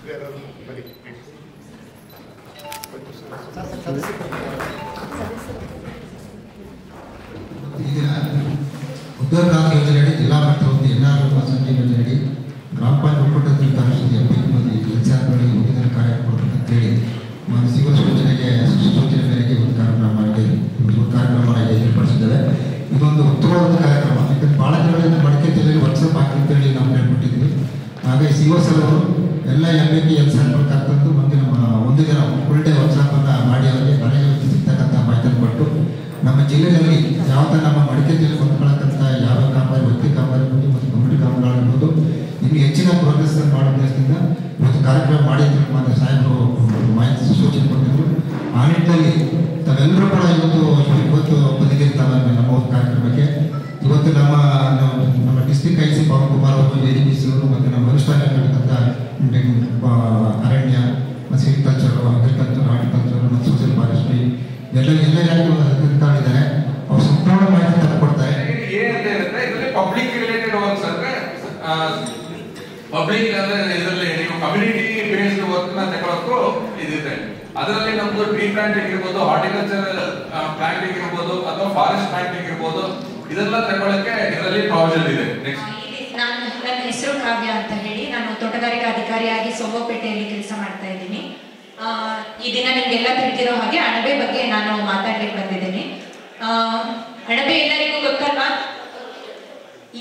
ಉದ್ಯೋಗ ಖಾತ್ರಿ ಯೋಜನೆಯಡಿ ಜಿಲ್ಲಾ ಮಟ್ಟದ NRL ಸಂಖ್ಯೆ ಯೋಜನೆಯಡಿ ಗ್ರಾಮ ಪಂಚಾಯತ್ ಒಕ್ಕೂಟ ಕಾರ್ಯಸೂಚಿ 70 ಮಂದಿ ಕೆಲಸಗಾರರಿಗೆ ಉದ್ಯೋಗ ಕಾರ್ಯ ಕೊಡಬೇಕಂತೇಳಿ ಸಿವಿಲ್ ಸೂಚನೆ ಮೇರೆಗೆ ಒಂದು ಕಾರ್ಯಕ್ರಮ ಏರ್ಪಡಿಸಿದ್ದೇವೆ. ಇದೊಂದು ಉತ್ತಮವಾದ ಕಾರ್ಯಕ್ರಮ. ಯಾಕಂದ್ರೆ ಭಾಳ ಜನಗಳಿಂದ ಮಡಿಕೆ ಜಿಲ್ಲೆಯಲ್ಲಿ ವಾಟ್ಸಪ್ ಹಾಕಿ ಅಂತೇಳಿ ನಾವು ಹೇಳ್ಬಿಟ್ಟಿದ್ವಿ. ಹಾಗೆ COS ಅವರು ಎಲ್ಲ MAK ಕರ್ತಂದು ಒಂದು ದಿನ ಫುಲ್ ಡೇ ವಾಟ್ಸಪ್ಪನ್ನು ಮಾಡಿ ಅವರಿಗೆ ಮನೆಗೆ ಸಿಗ್ತಕ್ಕಂಥ ಮಾಹಿತಿಯನ್ನು ಕೊಟ್ಟು ನಮ್ಮ ಜಿಲ್ಲೆಯಲ್ಲಿ ಯಾವ ಥರ ನಮ್ಮ ಮಡಿಕೆ ಜಿಲ್ಲೆ ಹೊಂದ್ಕೊಳ್ಳಕ್ಕಂಥ ಯಾವ ಕಾಮಗಾರಿ ವೃತ್ತಿ ಕಾಮಗಾರಿ ಇರ್ಬೋದು ಮತ್ತು ಕಮ್ಯುನಿಟಿ ಕಾಮಗಾರಿರ್ಬೋದು ಇನ್ನು ಹೆಚ್ಚಿನ ಪ್ರೋಗ್ರೆಸ್ ಮಾಡೋ ಉದ್ದೇಶದಿಂದ ಇವತ್ತು ಕಾರ್ಯಕ್ರಮ ಮಾಡಿದ್ರು ಮಾತ್ರ ಸಾಹೇಬರು ಮಾಹಿತಿ ಸೂಚನೆ ಕೊಟ್ಟಿದ್ರು. ಆ ನಿಟ್ಟಿನಲ್ಲಿ ತಾವೆಲ್ಲರೂ ಕೂಡ ಇವತ್ತು ಬಂದಿರ್ತಾವೆ ನಮ್ಮ ಒಂದು ಕಾರ್ಯಕ್ರಮಕ್ಕೆ. ಇವತ್ತು ನಮ್ಮ ಡಿಸ್ಟ್ರಿಕ್ಟ್ IC ಪವನ್ ಕುಮಾರ್ ಅವರು ADBC ಅವರು ಮತ್ತು ನಮ್ಮ ವರಿಷ್ಠರಾಗಿರ್ತಕ್ಕಂಥ ಅರಣ್ಯ ಮತ್ತು ಸಿರಿಕಲ್ಚರು ಅಗ್ರಿಕಲ್ಚರ್ ಹಾರ್ಟಿಕಲ್ಚರ್ ಮತ್ತು ಸೋಷಿಯಲ್ ಫಾರೆಸ್ಟ್ರಿ ಎಲ್ಲ ಅಧಿಕಾರಿಗಳಿದ್ದಾರೆ. ಅವ್ರು ಸಂಪೂರ್ಣ ಮಾಹಿತಿ ತಂದುಕೊಡ್ತಾರೆ. ಏನಂತ ಹೇಳಿದ್ರೆ ಇದರಲ್ಲಿ ಪಬ್ಲಿಕ್ ರಿಲೇಟೆಡ್ ವರ್ಕ್ಸ್ ಅಂದ್ರೆ ಪಬ್ಲಿಕ್ ಅಂದ್ರೆ ಇದರಲ್ಲಿ ನೀವು ಕಮ್ಯುನಿಟಿ ಬೇಸ್ಡ್ ವರ್ಕ್ ನ ತಗೊಳ್ಳೋಕ್ಕೂ ಇದಿದೆ. ಅದರಲ್ಲಿ ನಮ್ದು ಟ್ರೀ ಪ್ಲಾಂಟಿಂಗ್ ಇರ್ಬೋದು, ಹಾರ್ಟಿಕಲ್ಚರ್ ಪ್ಲಾಂಟಿಂಗ್ ಇರ್ಬೋದು ಅಥವಾ ಫಾರೆಸ್ಟ್ ಪ್ಲಾಂಟಿಂಗ್ ಇರ್ಬೋದು, ಇದೆಲ್ಲ ತಗೊಳ್ಳಕ್ಕೆ ಇದರಲ್ಲಿ ಪ್ರಾವಿಷನ್ ಇದೆ. ನನ್ನ ಹೆಸರು ಕಾವ್ಯ ಅಂತ ಹೇಳಿ, ನಾನು ತೋಟಗಾರಿಕಾ ಅಧಿಕಾರಿಯಾಗಿ ಸೋಮಪೇಟೆಯಲ್ಲಿ ಕೆಲಸ ಮಾಡ್ತಾ ಇದ್ದೀನಿ. ಈ ದಿನ ನಿಮ್ಗೆಲ್ಲ ತಿಳಿದಿರೋ ಹಾಗೆ ಅಣಬೆ ಬಗ್ಗೆ ನಾನು ಮಾತಾಡ್ಲಿಕ್ಕೆ ಬಂದಿದ್ದೀನಿ. ಅಣಬೆ ಎಲ್ಲರಿಗೂ ಗೊತ್ತಲ್ವಾ?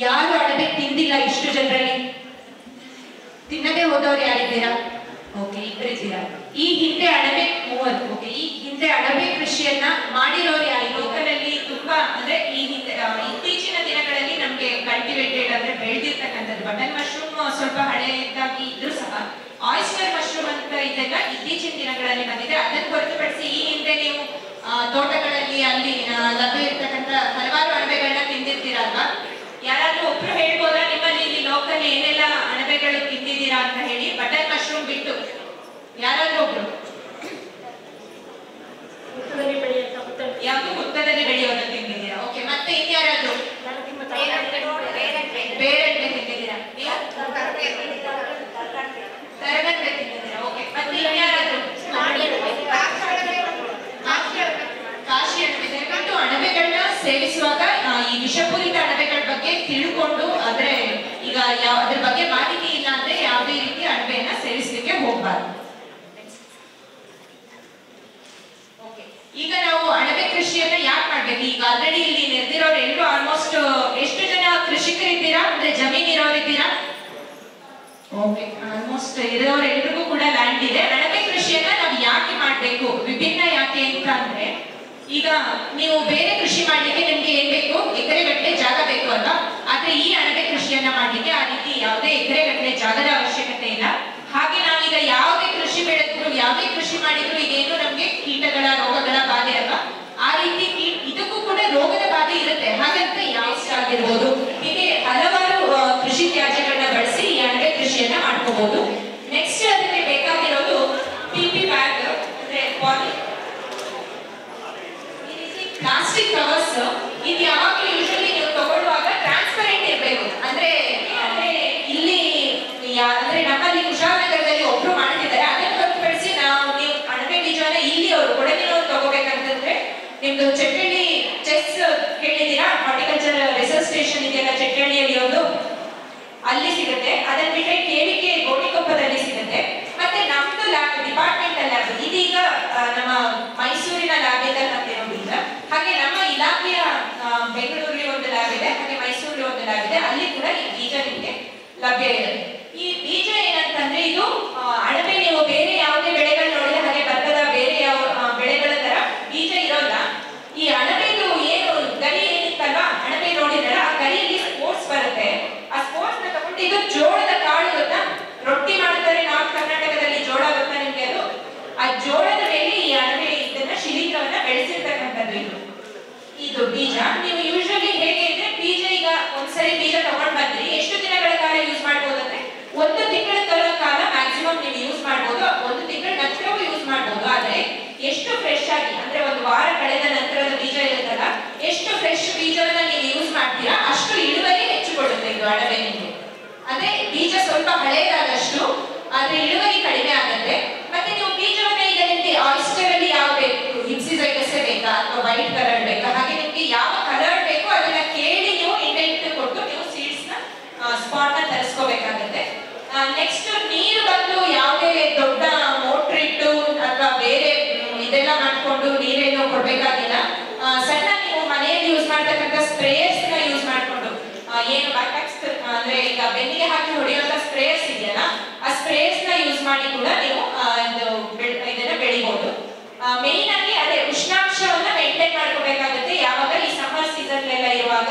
ಯಾರು ಅಣಬೆ ತಿಂದಿಲ್ಲ ಇಷ್ಟು ಜನರಲ್ಲಿ? ತಿನ್ನದೇ ಹೋದವ್ರು ಯಾರಿದ್ದೀರಾ? ಓಕೆ, ಇಬ್ಬರಿದ್ದೀರಾ. ಈ ಹಿಂದೆ ಅಣಬೆ 30. ಓಕೆ, ಈ ಹಿಂದೆ ಅಣಬೆ ಕೃಷಿಯನ್ನ ಮಾಡಿರೋರು ಯಾರು? ಲೋಕಲಲ್ಲಿ ತುಂಬಾ ಅಂದ್ರೆ ಈ ಹಿಂದೆ ಇತ್ತೀಚಿನ ದಿನಗಳಲ್ಲಿ ನಮ್ಗೆ ಕಲ್ಟಿವೇಟೆಡ್ ಅಂದ್ರೆ ಬೆಳೆದಿರ್ತಕ್ಕಂಥದ್ದು ಬಟನ್ ಮಶ್ರೂಮ್ ಸ್ವಲ್ಪ ಹಳೆಯದಾಗಿ ಇದ್ರೂ ಸಹ ಆಯಿಸ್ಟರ್ ಮಶ್ರೂಮ್ ಅಂತ ಇದೆಲ್ಲ ಇತ್ತೀಚಿನ ದಿನಗಳಲ್ಲಿ ಬಂದಿದೆ. ಅದನ್ನು ಹೊರತುಪಡಿಸಿ ಈ ಹಿಂದೆ ನೀವು ತೋಟಗಳಲ್ಲಿ ಅಲ್ಲಿ ಲಭ್ಯ ಇರ್ತಕ್ಕಂಥ ಹಲವಾರು ಅಣಬೆಗಳನ್ನ ತಿಂದಿರ್ತೀರಲ್ವಾ? ಯಾರಾದ್ರೂ ಒಬ್ರು ಹೇಳ್ಬೋದಾ ನಿಮ್ಮಲ್ಲಿ ಇಲ್ಲಿ ಲೋಕಲ್ ಏನೆಲ್ಲ ಅಣಬೆಗಳು ತಿಂದಿದ್ದೀರಾ ಅಂತ ಹೇಳಿ? ಬಟನ್ ಮಶ್ರೂಮ್ ಬಿಟ್ಟು ಯಾರಾದ್ರೂ ಒಬ್ರು? ಯಾವುದು ಹುತ್ತದಲ್ಲಿ ಬೆಳೆಯೋದನ್ನ ತಿಂದಿದ್ದೀರಾ? ಓಕೆ, ಮತ್ತೆ ಇನ್ಯಾರಾದ್ರೂ? ಬೇರೆ ತಿಂದಿದ್ದೀರಾ? ತರಗತಿ ತಿಂದಿದ್ದೀರಾ? ಓಕೆ, ಮತ್ತೆ ಇನ್ಯಾರಾದ್ರೂ? ಕಾಶಿ ಅಣಬೆ. ದಯವಿಟ್ಟು ಅಣಬೆಗಳನ್ನ ಸೇವಿಸುವಾಗ ಈ ವಿಷಪೂರಿತ ಅಣಬೆಗಳ ಬಗ್ಗೆ ತಿಳ್ಕೊಂಡು, ಆದ್ರೆ ಈಗ ಅದ್ರ ಬಗ್ಗೆ ಮಾಹಿತಿ ಇಲ್ಲ ಅಂದ್ರೆ ಯಾವುದೇ ರೀತಿ ಅಣಬೆಯನ್ನ ಸೇವಿಸಲಿಕ್ಕೆ ಹೋಗ್ಬಾರ್ದು. ಈಗ ನಾವು ಅಣಬೆ ಕೃಷಿಯನ್ನ ಯಾಕೆ ಮಾಡ್ಬೇಕು? ಈಗ ಆಲ್ರೆಡಿ ಇಲ್ಲಿ ನೆರೆದಿರೋರು ಎಲ್ಲರೂ ಆಲ್ಮೋಸ್ಟ್ ಎಷ್ಟು ಜನ ಕೃಷಿಕರಿದ್ದೀರಾ? ಅಂದ್ರೆ ಜಮೀನ್ ಇರೋರಿದ್ದೀರಾ? ಓಕೆ, ಆಲ್ಮೋಸ್ಟ್ ಇರೋರೆಲ್ರಿಗೂ ಕೂಡ ಲ್ಯಾಂಡ್ ಇದೆ. ಅಣಬೆ ಕೃಷಿಯನ್ನ ನಾವು ಯಾಕೆ ಮಾಡ್ಬೇಕು? ವಿಭಿನ್ನ ಯಾಕೆ ಅಂತ ಅಂದ್ರೆ, ಈಗ ನೀವು ಬೇರೆ ಕೃಷಿ ಮಾಡ್ಲಿಕ್ಕೆ ನಿಮ್ಗೆ ಏನ್ ಬೇಕು? ಎಕರೆಗಟ್ಟಲೆ ಜಾಗ ಬೇಕು ಅಲ್ವಾ? ಆದ್ರೆ ಈ ಅಣಬೆ ಕೃಷಿಯನ್ನ ಮಾಡ್ಲಿಕ್ಕೆ ಆ ರೀತಿ ಯಾವುದೇ ಎಕರೆಗಟ್ಟಲೆ ಜಾಗದ ಅವಶ್ಯಕತೆ ಇಲ್ಲ. ಹಾಗೆ ನಾವೀಗ ಯಾವುದೇ ಕೃಷಿ ಬೆಳೆದ್ರು, ಯಾವುದೇ ಕೃಷಿ ಮಾಡಿದ್ರು ಈಗೇನು ನಮ್ಗೆ ಕೀಟಗಳ ರೋಗಗಳ ಬಾಧೆ ಅಲ್ವಾ? ಆ ರೀತಿ ಇದಕ್ಕೂ ಕೂಡ ರೋಗದ ಬಾಧೆ ಇರುತ್ತೆ. ಹಾಗಂತ ಆಗಿರ್ಬೋದು, ಹೀಗೆ ಹಲವಾರು ಕೃಷಿ ತ್ಯಾಜ್ಯಗಳನ್ನ ಬಳಸಿ ಈ ಅಣಬೆ ಕೃಷಿಯನ್ನ ಮಾಡ್ಕೋಬಹುದು. ನೆಕ್ಸ್ಟ್ ಅದಕ್ಕೆ ಬೇಕಾಗಿರೋದು PP ಬ್ಯಾಗ್ ಅಂದ್ರೆ ಪ್ಲಾಸ್ಟಿಕ್ ಕವರ್ಸ್. ಇದು ಯಾವಾಗಲೂ ಯೂಶಲಿ ನೀವು ತಗೊಳ್ಳುವಾಗ ಟ್ರಾನ್ಸ್ಪರೆಂಟ್ ಇರಬೇಕು. ಅಂದ್ರೆ ಇಲ್ಲಿ ಅಂದ್ರೆ ನಮ್ಮಲ್ಲಿ ಕುಶಾಲನಗರದಲ್ಲಿ ಒಬ್ರು ಮಾಡ್ತಿದ್ದಾರೆ. ಅದನ್ನು ಹೊರತುಪಡಿಸಿ ನೀವು ಅಣಬೆ ಬೀಜವನ್ನ ಇಲ್ಲಿ ಅವರು ಕೊಡಗಿನವ್ರು ತಗೋಬೇಕಂತಂದ್ರೆ ನಿಮ್ದು ಚಟ್ಟಳ್ಳಿ ಚೆಸ್ ಕೇಳಿದ್ದೀರಾ? ಹಾರ್ಟಿಕಲ್ಚರ್ ರಿಸರ್ಚ್ ಸ್ಟೇಷನ್ ಇದೆಯಲ್ಲ ಚಟ್ಟಳ್ಳಿಯಲ್ಲಿ, ಒಂದು ಅಲ್ಲಿ ಸಿಗುತ್ತೆ. ಅದನ್ನ ಬಿಟ್ಟರೆ KVK ಗೋಣಿಕೊಪ್ಪದಲ್ಲಿ ಸಿಗುತ್ತೆ. ಮತ್ತೆ ನಮ್ದು ಲ್ಯಾಬ್ ಡಿಪಾರ್ಟ್ಮೆಂಟಲ್ ಲ್ಯಾಬ್ ಇದೀಗ ನಮ್ಮ ಮೈಸೂರಿನ ಲ್ಯಾಬ್ ಇದೆ ಅಂತಿರೋದಿಲ್ಲ. ಹಾಗೆ ನಮ್ಮ ಇಲಾಖೆಯ ಬೆಂಗಳೂರಲ್ಲಿ ಒಂದು ಲ್ಯಾಬ್ ಇದೆ, ಹಾಗೆ ಮೈಸೂರಲ್ಲಿ ಒಂದು ಲ್ಯಾಬ್ ಇದೆ. ಅಲ್ಲಿ ಕೂಡ ಈ ಬೀಜ ನಿಮಗೆ ಲಭ್ಯ ಇದೆ. ಈ ಬೀಜ ಏನಂತಂದ್ರೆ ಇದು ಅಣಬೆ ನೀವು ಬೇರೆ ಯಾವುದೇ ಬೆಳೆಗಳು ನೋಡಿದ್ರೆ ಹಾಗೆ ಭತ್ತದ ಬೇರೆ ಯಾವ ಬೆಳೆಗಳ ತರ ಬೀಜ ಇರೋಲ್ಲ. ಈ ಅಣಬೆದು ಏನು ಗರಿ ಏನಿತ್ತಲ್ವಾ, ಅಣಬೆ ನೋಡಿದ್ರಲ್ಲ, ಆ ಗರಿಯಲ್ಲಿ ಸ್ಪೋರ್ಟ್ಸ್ ಬರುತ್ತೆ. ಆ ಸ್ಪೋರ್ಟ್ಸ್ ನ ತಗೊಂಡು ಇದು ಜೋಳದ ಕಾಳು ಗೊತ್ತಾ? ರೊಟ್ಟಿ ಮಾಡ್ತಾರೆ ನಾರ್ತ್ ಕರ್ನಾಟಕದಲ್ಲಿ, ಜೋಳ ಗೊತ್ತಾ ನಿಮ್ಗೆ? ಅದು ಆ ಜೋಳದ ಮೇಲೆ ಈ ಅಣಬೆ ಇದನ್ನ ಶಿಲೀಂಧ್ರವನ್ನ ಬೆಳೆಸಿರ್ತಕ್ಕಂಥದ್ದು ಇದು ಬೀಜ. ನೀವು ಯೂಶಲಿ ಹೇಗೆ ಅಂದ್ರೆ ಬೀಜ ಈಗ ಒಂದ್ಸರಿ ಬೀಜ ತಗೊಂಡ್ ಬಂದ್ರಿ, ಎಷ್ಟು ದಿನಗಳ ಕಾಲ ಯೂಸ್ ಮಾಡ್ಬೋದು ಅಂದ್ರೆ 1 ತಿಂಗಳ ಕಾಲ ಮ್ಯಾಕ್ಸಿಮಮ್ ನೀವು ಯೂಸ್ ಮಾಡ್ಬೋದು. 1 ತಿಂಗಳ ನಂತರವೂ ಯೂಸ್ ಮಾಡ್ಬೋದು. ಆದ್ರೆ ಎಷ್ಟು ಫ್ರೆಶ್ ಆಗಿ ಅಂದ್ರೆ 1 ವಾರ ಕಳೆದ ನಂತರದ ಬೀಜ ಇರುತ್ತಲ್ಲ, ಎಷ್ಟು ಫ್ರೆಶ್ ಬೀಜವನ್ನ ನೀವು ಯೂಸ್ ಮಾಡ್ತೀರಾ ಅಷ್ಟು ಇಳುವರಿ ಹೆಚ್ಚು ಕೊಡುತ್ತೆ ಇದು ಅಣಬೆ ನಿಮಗೆ. ಅದೇ ಬೀಜ ಸ್ವಲ್ಪ ಹಳೆಯದಾದಷ್ಟು ಆದ್ರೆ ಇಳುವರಿ ಕಡಿಮೆ ಮಾಡಿ ಕೂಡ ನೀವು ಇದನ್ನ ಬೆಳಿಬಹುದು. ಮೇನ್ ಆಗಿ ಅದೇ ಉಷ್ಣಾಂಶವನ್ನ ಮೇಂಟೈನ್ ಮಾಡ್ಕೋಬೇಕಾಗುತ್ತೆ. ಯಾವಾಗ ಈ ಸಮ್ಮರ್ ಸೀಸನ್ ಎಲ್ಲ ಇರುವಾಗ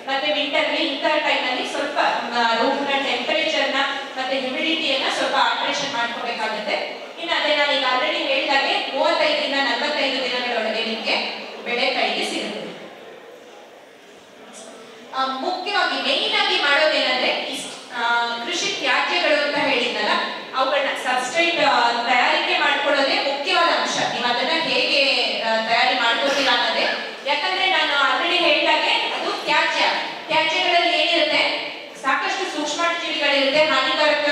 ಮತ್ತೆ ವಿಂಟರ್ ಇಂಥ ಟೈಮ್ ಅಲ್ಲಿ ಸ್ವಲ್ಪ ರೂಮ್ ನ ಟೆಂಪರೇಚರ್ ನ ಮತ್ತೆ ಹ್ಯೂಮಿಡಿಟಿಯನ್ನ ಸ್ವಲ್ಪ ಆಲ್ಟ್ರೇಷನ್ ಮಾಡ್ಕೋಬೇಕಾಗುತ್ತೆ. ಇನ್ನು ಅದೇ ನಾನು ಈಗ ಆಲ್ರೆಡಿ ಹೇಳಿದಾಗೆ 35 ರಿಂದ 45 ದಿನಗಳೊಳಗೆ ನಿಮಗೆ ಬೆಳೆ ಕೈಗೆ ಸಿಗುತ್ತೆ. ಮುಖ್ಯವಾಗಿ ಮೇನ್ ಆಗಿ ಮಾಡೋದೇನಂದ್ರೆ ಕೃಷಿ ತ್ಯಾಜ್ಯಗಳು ಅಂತ ಹೇಳಿದ್ನಲ್ಲ, ಅವುಗಳನ್ನ ಸಬ್ಸ್ಟ್ರೇಟ್ ತಯಾರಿಕೆ ಮಾಡ್ಕೊಳ್ಳೋದೇ ಮುಖ್ಯವಾದ ಅಂಶ. ನೀವು ಅದನ್ನ ಹೇಗೆ ತಯಾರಿ ಮಾಡ್ಕೋತೀರಾ ಅನ್ನೋದೇ. ಯಾಕಂದ್ರೆ ನಾನು ಆಲ್ರೆಡಿ ಹೇಳಿದಾಗೆ ಅದು ತ್ಯಾಜ್ಯಗಳಲ್ಲಿ ಏನಿರುತ್ತೆ, ಸಾಕಷ್ಟು ಸೂಕ್ಷ್ಮ ಜೀವಿಗಳಿರುತ್ತೆ, ಹಾನಿಕಾರಕ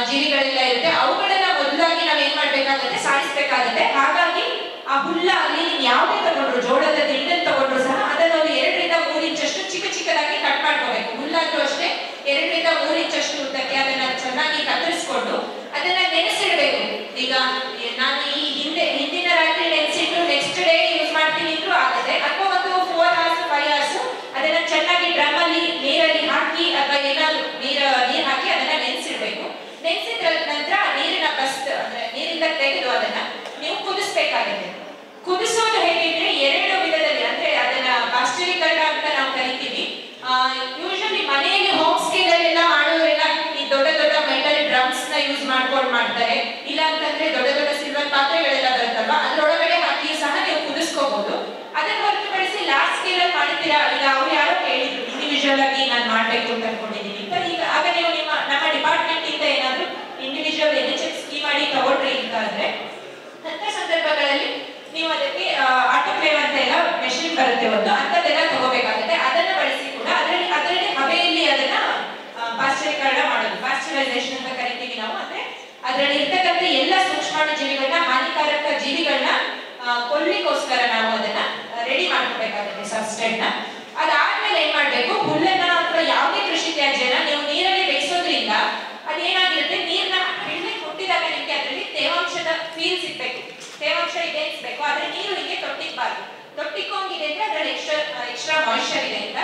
ಜೀವಿಗಳೆಲ್ಲ ಇರುತ್ತೆ. ಅವುಗಳನ್ನ ಮೊದಲಾಗಿ ನಾವ್ ಏನ್ ಮಾಡ್ಬೇಕಾಗುತ್ತೆ, ಸಾಯಿಸ್ಬೇಕಾಗುತ್ತೆ. ಹಾಗಾಗಿ ಆ ಹುಲ್ಲಾಗ್ಲಿ ಯಾವುದೇ ತಗೊಂಡ್ರು, ಜೋಳದ ದಿಂಡನ್ನು ತಗೊಂಡ್ರು ಸಹ ಅದನ್ನ ಒಂದು 2 ರಿಂದ 3 ಇಂಚಷ್ಟು ಚಿಕ್ಕದಾಗಿ ಕಟ್ ಮಾಡ್ಕೋಬೇಕು. ಹುಲ್ಲಾದ್ರೂ ಅಷ್ಟೇ 2 ರಿಂದ 3 ಇಂಚಷ್ಟು ಉದ್ದಕ್ಕೆ ಅದನ್ನ ಚೆನ್ನಾಗಿ ಕತ್ತರಿಸ್ಕೊಂಡು ಅದನ್ನ ನೆನೆಸಿಡ್ಬೇಕು. ಈಗ ನಾನು ಈ ಹಿಂದಿನ ರಾತ್ರಿ ನೆನೆಸಿಟ್ಟು ನೆಕ್ಸ್ಟ್ ಡೇ ಯೂಸ್ ಮಾಡ್ತೀನಿ ಅಂದ್ರೂ ಆಗುತ್ತೆ. ಅಥವಾ ಒಂದು 4 hours 5 hours ಅದನ್ನ ಚೆನ್ನಾಗಿ ಡ್ರಮ್ ಅಲ್ಲಿ ನೀರಲ್ಲಿ ಹಾಕಿ ಅಥವಾ ಏನಾದ್ರು ನೀರು ಹಾಕಿ ಅದನ್ನ ನೆನೆಸಿಡ್ಬೇಕು. ನೆನೆಸಿದ ನಂತರ ನೀರಿನ ಅಂದ್ರೆ ನೀರಿಂದ ತೆಗೆದು ಅದನ್ನ ನೀವು ಕುದಿಸ್ಬೇಕಾಗುತ್ತೆ. ಕುದಿಸೋದು ಹೇಗಿದ್ರೆ 2 ವಿಧದಲ್ಲಿ, ಅಂದ್ರೆ ಅದನ್ನ ಪಾಶ್ಚರೀಕರಣ ಅಂತ ನಾವು ಕರಿತೀವಿ. ಯೂಶಲಿ ಮನೆಯಲ್ಲಿ ಹೋಮ್ ಸ್ಕೇಲ್ ಅಲ್ಲೆಲ್ಲ ಮಾಡೋರೆಲ್ಲ ಈ ದೊಡ್ಡ ಮೆಟಲ್ ಡ್ರಮ್ಸ್ ನ ಯೂಸ್ ಮಾಡ್ಕೊಂಡು ಮಾಡ್ತಾರೆ. ಇಲ್ಲ ಅಂತಂದ್ರೆ ದೊಡ್ಡ ಸಿಲ್ವರ್ ಪಾತ್ರೆಗಳೆಲ್ಲ ಬರುತ್ತಲ್ವಾ, ಅದ್ರೊಳಗಡೆ ಹಾಕಿ ಸಹ ನೀವು ಕುದಿಸ್ಕೋಬಹುದು. ಅದನ್ನ ಹೊರತುಪಡಿಸಿ ಲಾರ್ಜ್ ಸ್ಕೇಲ್ ಅಲ್ಲಿ ಮಾಡಿದ್ದೀರಾ, ಈಗ ಅವ್ರು ಯಾರೋ ಕೇಳಿದ್ರು ಇಂಡಿವಿಜುವಲ್ ಆಗಿ ನಾನು ಮಾಡ್ಬೇಕು ಅಂತ ಅನ್ಕೊಂಡಿದ್ದೀನಿ ಅಂತ. ಈಗ ಆಗ ನೀವು ನಮ್ಮ ಡಿಪಾರ್ಟ್ಮೆಂಟ್ ಇಂದ ಏನಾದ್ರು ಇಂಡಿವಿಜುವಲ್ NHS ಸ್ಕೀಮ್ ಮಾಡಿ ತಗೊಂಡ್ರಿ ಅಂತ ಅಂದ್ರೆ ಅಂತ ಸಂದರ್ಭಗಳಲ್ಲಿ ನೀವು ಅದಕ್ಕೆ ಆಟೋಕ್ಲೇವ್ ಅಂತ ಎಲ್ಲ ಮೆಷಿನ್ ಬರುತ್ತೆ, ಒಂದು ಅಂತದೆಲ್ಲ ತಗೋಬೇಕಾಗುತ್ತೆ. ಅದನ್ನ ಬಳಸಿ ಕೂಡ ಅದರಲ್ಲಿ ಹಬೆಯಲ್ಲಿ ಅದನ್ನ ಪಾಶ್ಚರೀಕರಣ ಮಾಡೋದು, ಪಾಶ್ಚರೈಸೇಷನ್ ಅಂತ ಕರಿತೀವಿ ನಾವು. ಅಂದ್ರೆ ಅದರಲ್ಲಿ ಇರ್ತಕ್ಕಂಥ ಎಲ್ಲ ಸೂಕ್ಷ್ಮಾಣು ಜೀವಿಗಳನ್ನ, ಹಾನಿಕಾರಕ ಜೀವಿಗಳನ್ನ ಕೊಲ್ಲಿಗೋಸ್ಕರ ನಾವು ಅದನ್ನ ರೆಡಿ ಮಾಡ್ಕೋಬೇಕಾಗುತ್ತೆ ಸಬ್ಸ್ಟ್ರೇಟ್ ನ. ಅದಾದ್ಮೇಲೆ ಏನ್ ಮಾಡ್ಬೇಕು, ಹುಲ್ಲನ್ನ ಅಥವಾ ಯಾವುದೇ ಕೃಷಿ ತ್ಯಾಜ್ಯನ ನೀವು ನೀರಲ್ಲಿ ಬೇಯಿಸೋದ್ರಿಂದ ಅದೇನಾಗಿರುತ್ತೆ, ನೀರ್ನ ಹಿಡಿದು ಕೊಟ್ಟಿದಾಗ ನಿಮ್ಗೆ ಅದರಲ್ಲಿ ತೇವಾಂಶದ ಫೀಲ್ ಸಿಗ್ಬೇಕು, ತೇವಾಂಶ ಇದೆ ಅನ್ಸ್ಬೇಕು. ಆದ್ರೆ ನೀರು ಹೀಗೆ ತೊಟ್ಟಿಕ್ಬಾರ್ದು. ತೊಟ್ಟಿಕ್ಕೋಂಗಿದೆ ಅಂದ್ರೆ ಅದ್ರಲ್ಲಿ ಎಕ್ಸ್ಟ್ರಾ ಮಾಯಿಶ್ಚರ್ ಇದೆ ಅಂತ.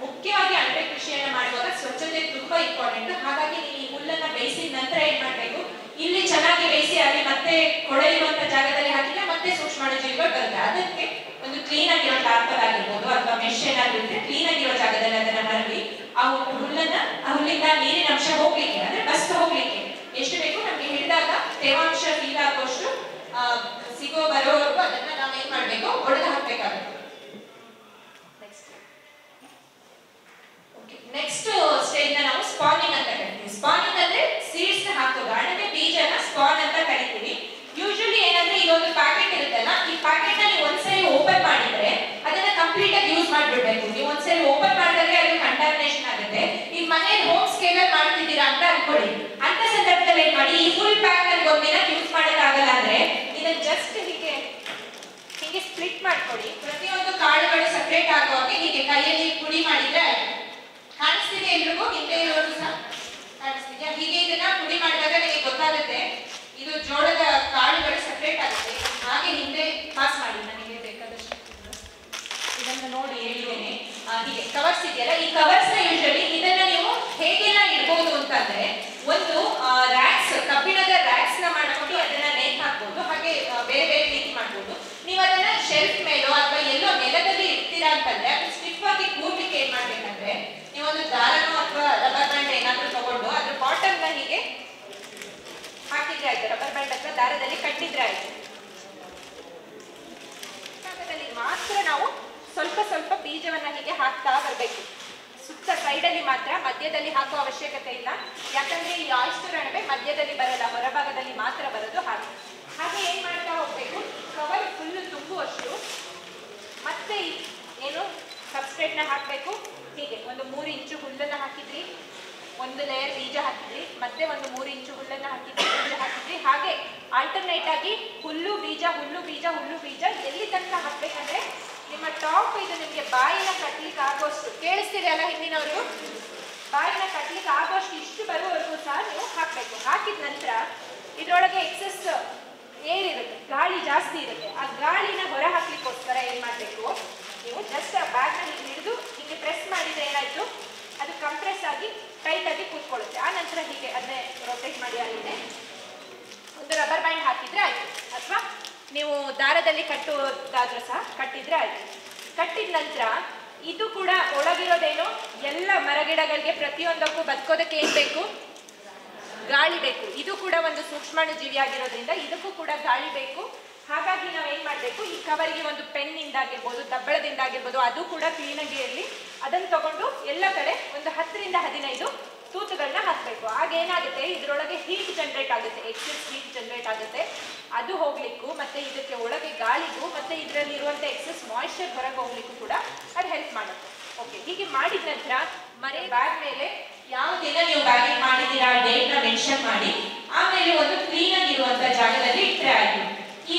ಮುಖ್ಯವಾಗಿ ಅಣಬೆ ಕೃಷಿಯನ್ನ ಮಾಡುವಾಗ ಸ್ವಚ್ಛತೆ ತುಂಬಾ ಇಂಪಾರ್ಟೆಂಟ್. ಹಾಗಾಗಿ ನೀವು ಈ ಹುಲ್ಲನ್ನ ಬೇಯಿಸಿದ ನಂತರ ಏನ್ ಮಾಡ್ಬೇಕು, ಇಲ್ಲಿ ಚೆನ್ನಾಗಿ ಬೇಯಿಸಿ ಅಲ್ಲಿ ಮತ್ತೆ ಕೊಳೆ ಇರುವಂತ ಜಾಗದಲ್ಲಿ ಹಾಕಿದ್ರೆ ಮತ್ತೆ ಸೂಕ್ಷ್ಮಾಣು ಜೀವಿಗಳು ಬರುತ್ತೆ. ಅದಕ್ಕೆ ಒಂದು ಕ್ಲೀನ್ ಆಗಿರೋ ಟಾರ್ಪಲ್ ಆಗಿರ್ಬೋದು ಅಥವಾ ಮೆಶ್ ಏನಾಗಿರುತ್ತೆ, ಕ್ಲೀನ್ ಆಗಿರೋ ಜಾಗದಲ್ಲಿ ಅದನ್ನ ಹರಡಿ ಆ ಹುಲ್ಲಿಂದ ನೀರಿನ ಅಂಶ ಹೋಗ್ಲಿಕ್ಕೆ, ಅಂದ್ರೆ ಬಸ್ತು ಹೋಗ್ಲಿಕ್ಕೆ ಎಷ್ಟು ಬೇಕು ನಮ್ಗೆ ಹಿಡಿದಾಗ ತೇವಾಂಶ ಫೀಲ್ ಆಗುವಷ್ಟು ಬರೋವರೆಗೂ ಅದನ್ನ ನಾವ್ ಏನ್ ಮಾಡ್ಬೇಕು, ಒಡೆದು ಹಾಕ್ಬೇಕಾಗುತ್ತೆ. ನೆಕ್ಸ್ಟ್ ಸ್ಟೇಜ್ ನಾವು ಸ್ಪಾನಿಂಗ್ ಅಂತ ಕರಿತೀವಿ. ಸ್ಪಾನಿಂಗ್ ಅಂದ್ರೆ ಸೀಡ್ಸ್ ನ ಹಾಕೋದು. ಅಣಬೆ ಬೀಜನ ಸ್ಪಾನ್ ಅಂತ ಕರಿತೀವಿ. ಯೂಶಲಿ ಏನಂದ್ರೆ ಇದೊಂದು ಪ್ಯಾಕೆಟ್ ಇರುತ್ತಲ್ಲ, ಈ ಪ್ಯಾಕೆಟ್ ನ ನೀವು ಒಂದ್ಸರಿ ಓಪನ್ ಮಾಡಿದ್ರೆ ಅದನ್ನ ಕಂಪ್ಲೀಟ್ ಆಗಿ ಯೂಸ್ ಮಾಡ್ಬಿಡ್ಬೇಕು. ನೀವು ಒಂದ್ಸರಿ ಓಪನ್ ಮಾಡಿದ್ರೆ ಅದು ಕಂಟಾಮಿನೇಷನ್ ಆಗುತ್ತೆ. ಈ ಮನೆಯಲ್ಲಿ ಹೋಮ್ ಸ್ಕೇಲ್ ಅಲ್ಲಿ ಮಾಡ್ತಿದ್ದೀರಾ ಅಂತ ಅನ್ಕೊಳ್ಳಿ. ಅಂತ ಸಂದರ್ಭದಲ್ಲಿ ಏನ್ ಮಾಡಿ, ಈ ಫುಲ್ ಪ್ಯಾಕ್ ನನ್ಗೆ ಒಂದಿನ ಯೂಸ್ ಮಾಡಕ್ಕಾಗಲ್ಲ ಅಂದ್ರೆ ಇದನ್ನ ಜಸ್ಟ್ ಹೀಗೆ ಸ್ಪ್ಲಿಟ್ ಮಾಡ್ಕೊಳ್ಳಿ. ಪ್ರತಿಯೊಂದು ಕಾಳುಗಳು ಸಪರೇಟ್ ಆಗುವಾಗ ಹೀಗೆ ಕೈಯಲ್ಲಿ ಪುಡಿ ಮಾಡಿದ್ರೆ ಕಾಣಿಸ್ತಿದೆ ಎಲ್ರಿಗೂ, ಹಿಂದೆ ಇರೋರು ಸಹ ಕಾಣಿಸ್ತಿದ್ಯಾ? ಹೀಗೆ ಇದನ್ನ ಪುಡಿ ಮಾಡಿದಾಗ ನಿಮಗೆ ಗೊತ್ತಾಗುತ್ತೆ ಇದು ಜೋಳದ ಕಾಳುಗಳು ಸಪರೇಟ್ ಆಗುತ್ತೆ. ಹಾಗೆ ಹಿಂದೆ ಪಾಸ್ ಮಾಡಿ, ನನಗೆ ಬೇಕಾದಷ್ಟು ಇದನ್ನ ನೋಡಿ ಹೇಳಿದ್ದೇನೆ. ಹೀಗೆ ಕವರ್ಸ್ ಇದೆಯಲ್ಲ, ಈ ಕವರ್ಸ್ ನ ಯೂಶಲಿ ಇದನ್ನ ನೀವು ಹೇಗೆಲ್ಲ ಇಡ್ಬೋದು ಅಂತಂದ್ರೆ, ಒಂದು ರ್ಯಾಕ್ಸ್, ಕಬ್ಬಿಣದ ರ್ಯಾಕ್ಸ್ ನ ಮಾಡ್ಕೊಂಡು ಅದನ್ನ ನೇತು ಹಾಕ್ಬೋದು. ಹಾಗೆ ಬೇರೆ ಬೇರೆ ರೀತಿ ಮಾಡ್ಬೋದು. ನೀವು ಅದನ್ನ ಶೆಲ್ಫ್ ಮೇಲೋ ಅಥವಾ ಎಲ್ಲೋ ನೆಲದಲ್ಲಿ ಇಡ್ತೀರಾ ಅಂತಂದ್ರೆ ಅದು ಸ್ಟಿಫ್ ಆಗಿ ಕೂರ್ಲಿಕ್ಕೆ ಏನ್ ಮಾಡ್ಬೇಕಂದ್ರೆ, ನೀವೊಂದು ದಾರನೋ ಅಥವಾ ರಬ್ಬರ್ ಬ್ಯಾಂಡ್ ಏನಾದ್ರೂ ತಗೊಂಡು ಅದ್ರ ಬಾಟಮ್ ನ ಹೀಗೆ ಹಾಕಿದ್ರೆ ಆಯ್ತು, ರಬ್ಬರ್ ಬ್ಯಾಂಡ್ ಅಥವಾ ದಾರದಲ್ಲಿ ಕಟ್ಟಿದ್ರೆ ಆಯ್ತು. ಜಾಗದಲ್ಲಿ ಮಾತ್ರ ನಾವು ಸ್ವಲ್ಪ ಸ್ವಲ್ಪ ಬೀಜವನ್ನ ಹೀಗೆ ಹಾಕ್ತಾ ಬರಬೇಕು. ಸುತ್ತ ಸೈಡಲ್ಲಿ ಮಾತ್ರ, ಮಧ್ಯದಲ್ಲಿ ಹಾಕುವ ಅವಶ್ಯಕತೆ ಇಲ್ಲ. ಯಾಕಂದ್ರೆ ಈ ಆಯಿಸ್ಟರ್ ಅಣಬೆ ಮಧ್ಯದಲ್ಲಿ ಬರಲ್ಲ, ಹೊರಭಾಗದಲ್ಲಿ ಮಾತ್ರ ಬರೋದು. ಹಾಗೆ ಏನ್ ಮಾಡ್ತಾ ಹೋಗ್ಬೇಕು, ಕವರ್ ಫುಲ್ ತುಂಬುವಷ್ಟು ಮತ್ತೆ ಏನು ಸಬ್ಸ್ಟ್ರೇಟ್ ನ ಹಾಕ್ಬೇಕು. ಹೀಗೆ ಒಂದು 3 ಇಂಚು ಹುಲ್ಲನ್ನ ಹಾಕಿದ್ರಿ, ಒಂದು ಲೇಯರ್ ಬೀಜ ಹಾಕಿದ್ರಿ, ಮತ್ತೆ ಒಂದು 3 ಇಂಚು ಹುಲ್ಲನ್ನ ಹಾಕಿದ್ರಿ, ಬೀಜ ಹಾಕಿದ್ರಿ. ಹಾಗೆ ಆಲ್ಟರ್ನೇಟ್ ಆಗಿ ಹುಲ್ಲು ಬೀಜ, ಹುಲ್ಲು ಬೀಜ, ಹುಲ್ಲು ಬೀಜ ಎಲ್ಲಿ ತನಕ ಹಾಕ್ಬೇಕಂದ್ರೆ ನಿಮ್ಮ ಟಾಪ್ ಇದು ನಿಮಗೆ ಬಾಯಿನ ಕಟ್ಲಿಕ್ಕೆ ಆಗೋಷ್ಟು, ಕೇಳಿಸ್ತಿದೆ ಅಲ್ಲ ಹಿಂದಿನವ್ರಿಗೂ, ಬಾಯಿನ ಕಟ್ಲಿಕ್ಕೆ ಆಗೋಷ್ಟು ಇಷ್ಟು ಬರುವವರೆಗೂ ಸಹ ನೀವು ಹಾಕ್ಬೇಕು. ಹಾಕಿದ ನಂತರ ಇದ್ರೊಳಗೆ ಎಕ್ಸೆಸ್ ಏರ್ ಇರುತ್ತೆ, ಗಾಳಿ ಜಾಸ್ತಿ ಇರುತ್ತೆ. ಆ ಗಾಳಿನ ಹೊರ ಹಾಕ್ಲಿಕ್ಕೋಸ್ಕರ ಏನ್ ಮಾಡ್ಬೇಕು, ನೀವು ಜಸ್ಟ್ ಆ ಬ್ಯಾಗ್ನ ಹೀಗೆ ಹಿಡಿದು ಹೀಗೆ ಪ್ರೆಸ್ ಮಾಡಿದ್ರೆ ಏನಾಯ್ತು, ಅದು ಕಂಪ್ರೆಸ್ ಆಗಿ ಟೈಟ್ ಆಗಿ ಕೂತ್ಕೊಳ್ಳುತ್ತೆ. ಆ ನಂತರ ಹೀಗೆ ಅದನ್ನೇ ರೊಟೇಟ್ ಮಾಡಿ ಆಗಿದೆ ನೀವು ದಾರದಲ್ಲಿ ಕಟ್ಟುವುದಾದ್ರೂ ಸಹ ಕಟ್ಟಿದ್ರೆ ಆಯ್ತು. ಕಟ್ಟಿದ ನಂತರ ಇದು ಕೂಡ ಒಳಗಿರೋದೇನು, ಎಲ್ಲ ಮರಗಿಡಗಳಿಗೆ ಪ್ರತಿಯೊಂದಕ್ಕೂ ಬದುಕೋದಕ್ಕೆ ಏನು ಬೇಕು? ಗಾಳಿ ಬೇಕು. ಇದು ಕೂಡ ಒಂದು ಸೂಕ್ಷ್ಮಾಣು ಜೀವಿ ಆಗಿರೋದ್ರಿಂದ ಇದಕ್ಕೂ ಕೂಡ ಗಾಳಿ ಬೇಕು. ಹಾಗಾಗಿ ನಾವು ಏನು ಮಾಡಬೇಕು, ಈ ಕವರ್ಗೆ ಒಂದು ಪೆನ್ನಿಂದ ಆಗಿರ್ಬೋದು, ದಬ್ಬಳದಿಂದ ಆಗಿರ್ಬೋದು, ಅದು ಕೂಡ ಕ್ಲೀನಾಗಿ ಇರಲಿ. ಅದನ್ನು ತಗೊಂಡು ಎಲ್ಲ ಕಡೆ ಒಂದು 10 ರಿಂದ 15 ತೂತುಗಳನ್ನ ಹಾಕಬೇಕು. ಆಗ ಏನಾಗುತ್ತೆ, ಇದರೊಳಗೆ ಹೀಟ್ ಜನರೇಟ್ ಆಗುತ್ತೆ, ಎಕ್ಸೆಸ್ ಹೀಟ್ ಜನರೇಟ್ ಆಗುತ್ತೆ. ಅದು ಹೋಗ್ಲಿಕ್ಕೂ ಮತ್ತೆ ಇದಕ್ಕೆ ಒಳಗೆ ಗಾಳಿಗೂ ಮತ್ತೆ ಇದರಲ್ಲಿ ಇರುವಂಥ ಎಕ್ಸೆಸ್ ಮಾಯಿಶ್ಚರ್ ಹೊರಗೆ ಹೋಗ್ಲಿಕ್ಕೂ ಕೂಡ ಅದು ಹೆಲ್ಪ್ ಮಾಡುತ್ತೆ. ಓಕೆ, ಹೀಗೆ ಮಾಡಿದ ನಂತರ ಬ್ಯಾಗ್ ಮೇಲೆ ಯಾವ ದಿನ ನೀವು ಬ್ಯಾಗಿಂಗ್ ಮಾಡಿದ್ದೀರಾ ಡೇಟ್ನ ಮೆನ್ಷನ್ ಮಾಡಿ, ಆಮೇಲೆ ಒಂದು ಕ್ಲೀನ್ ಆಗಿರುವಂತ ಜಾಗದಲ್ಲಿ ಇಟ್ಟರೆ ಆಯ್ತು.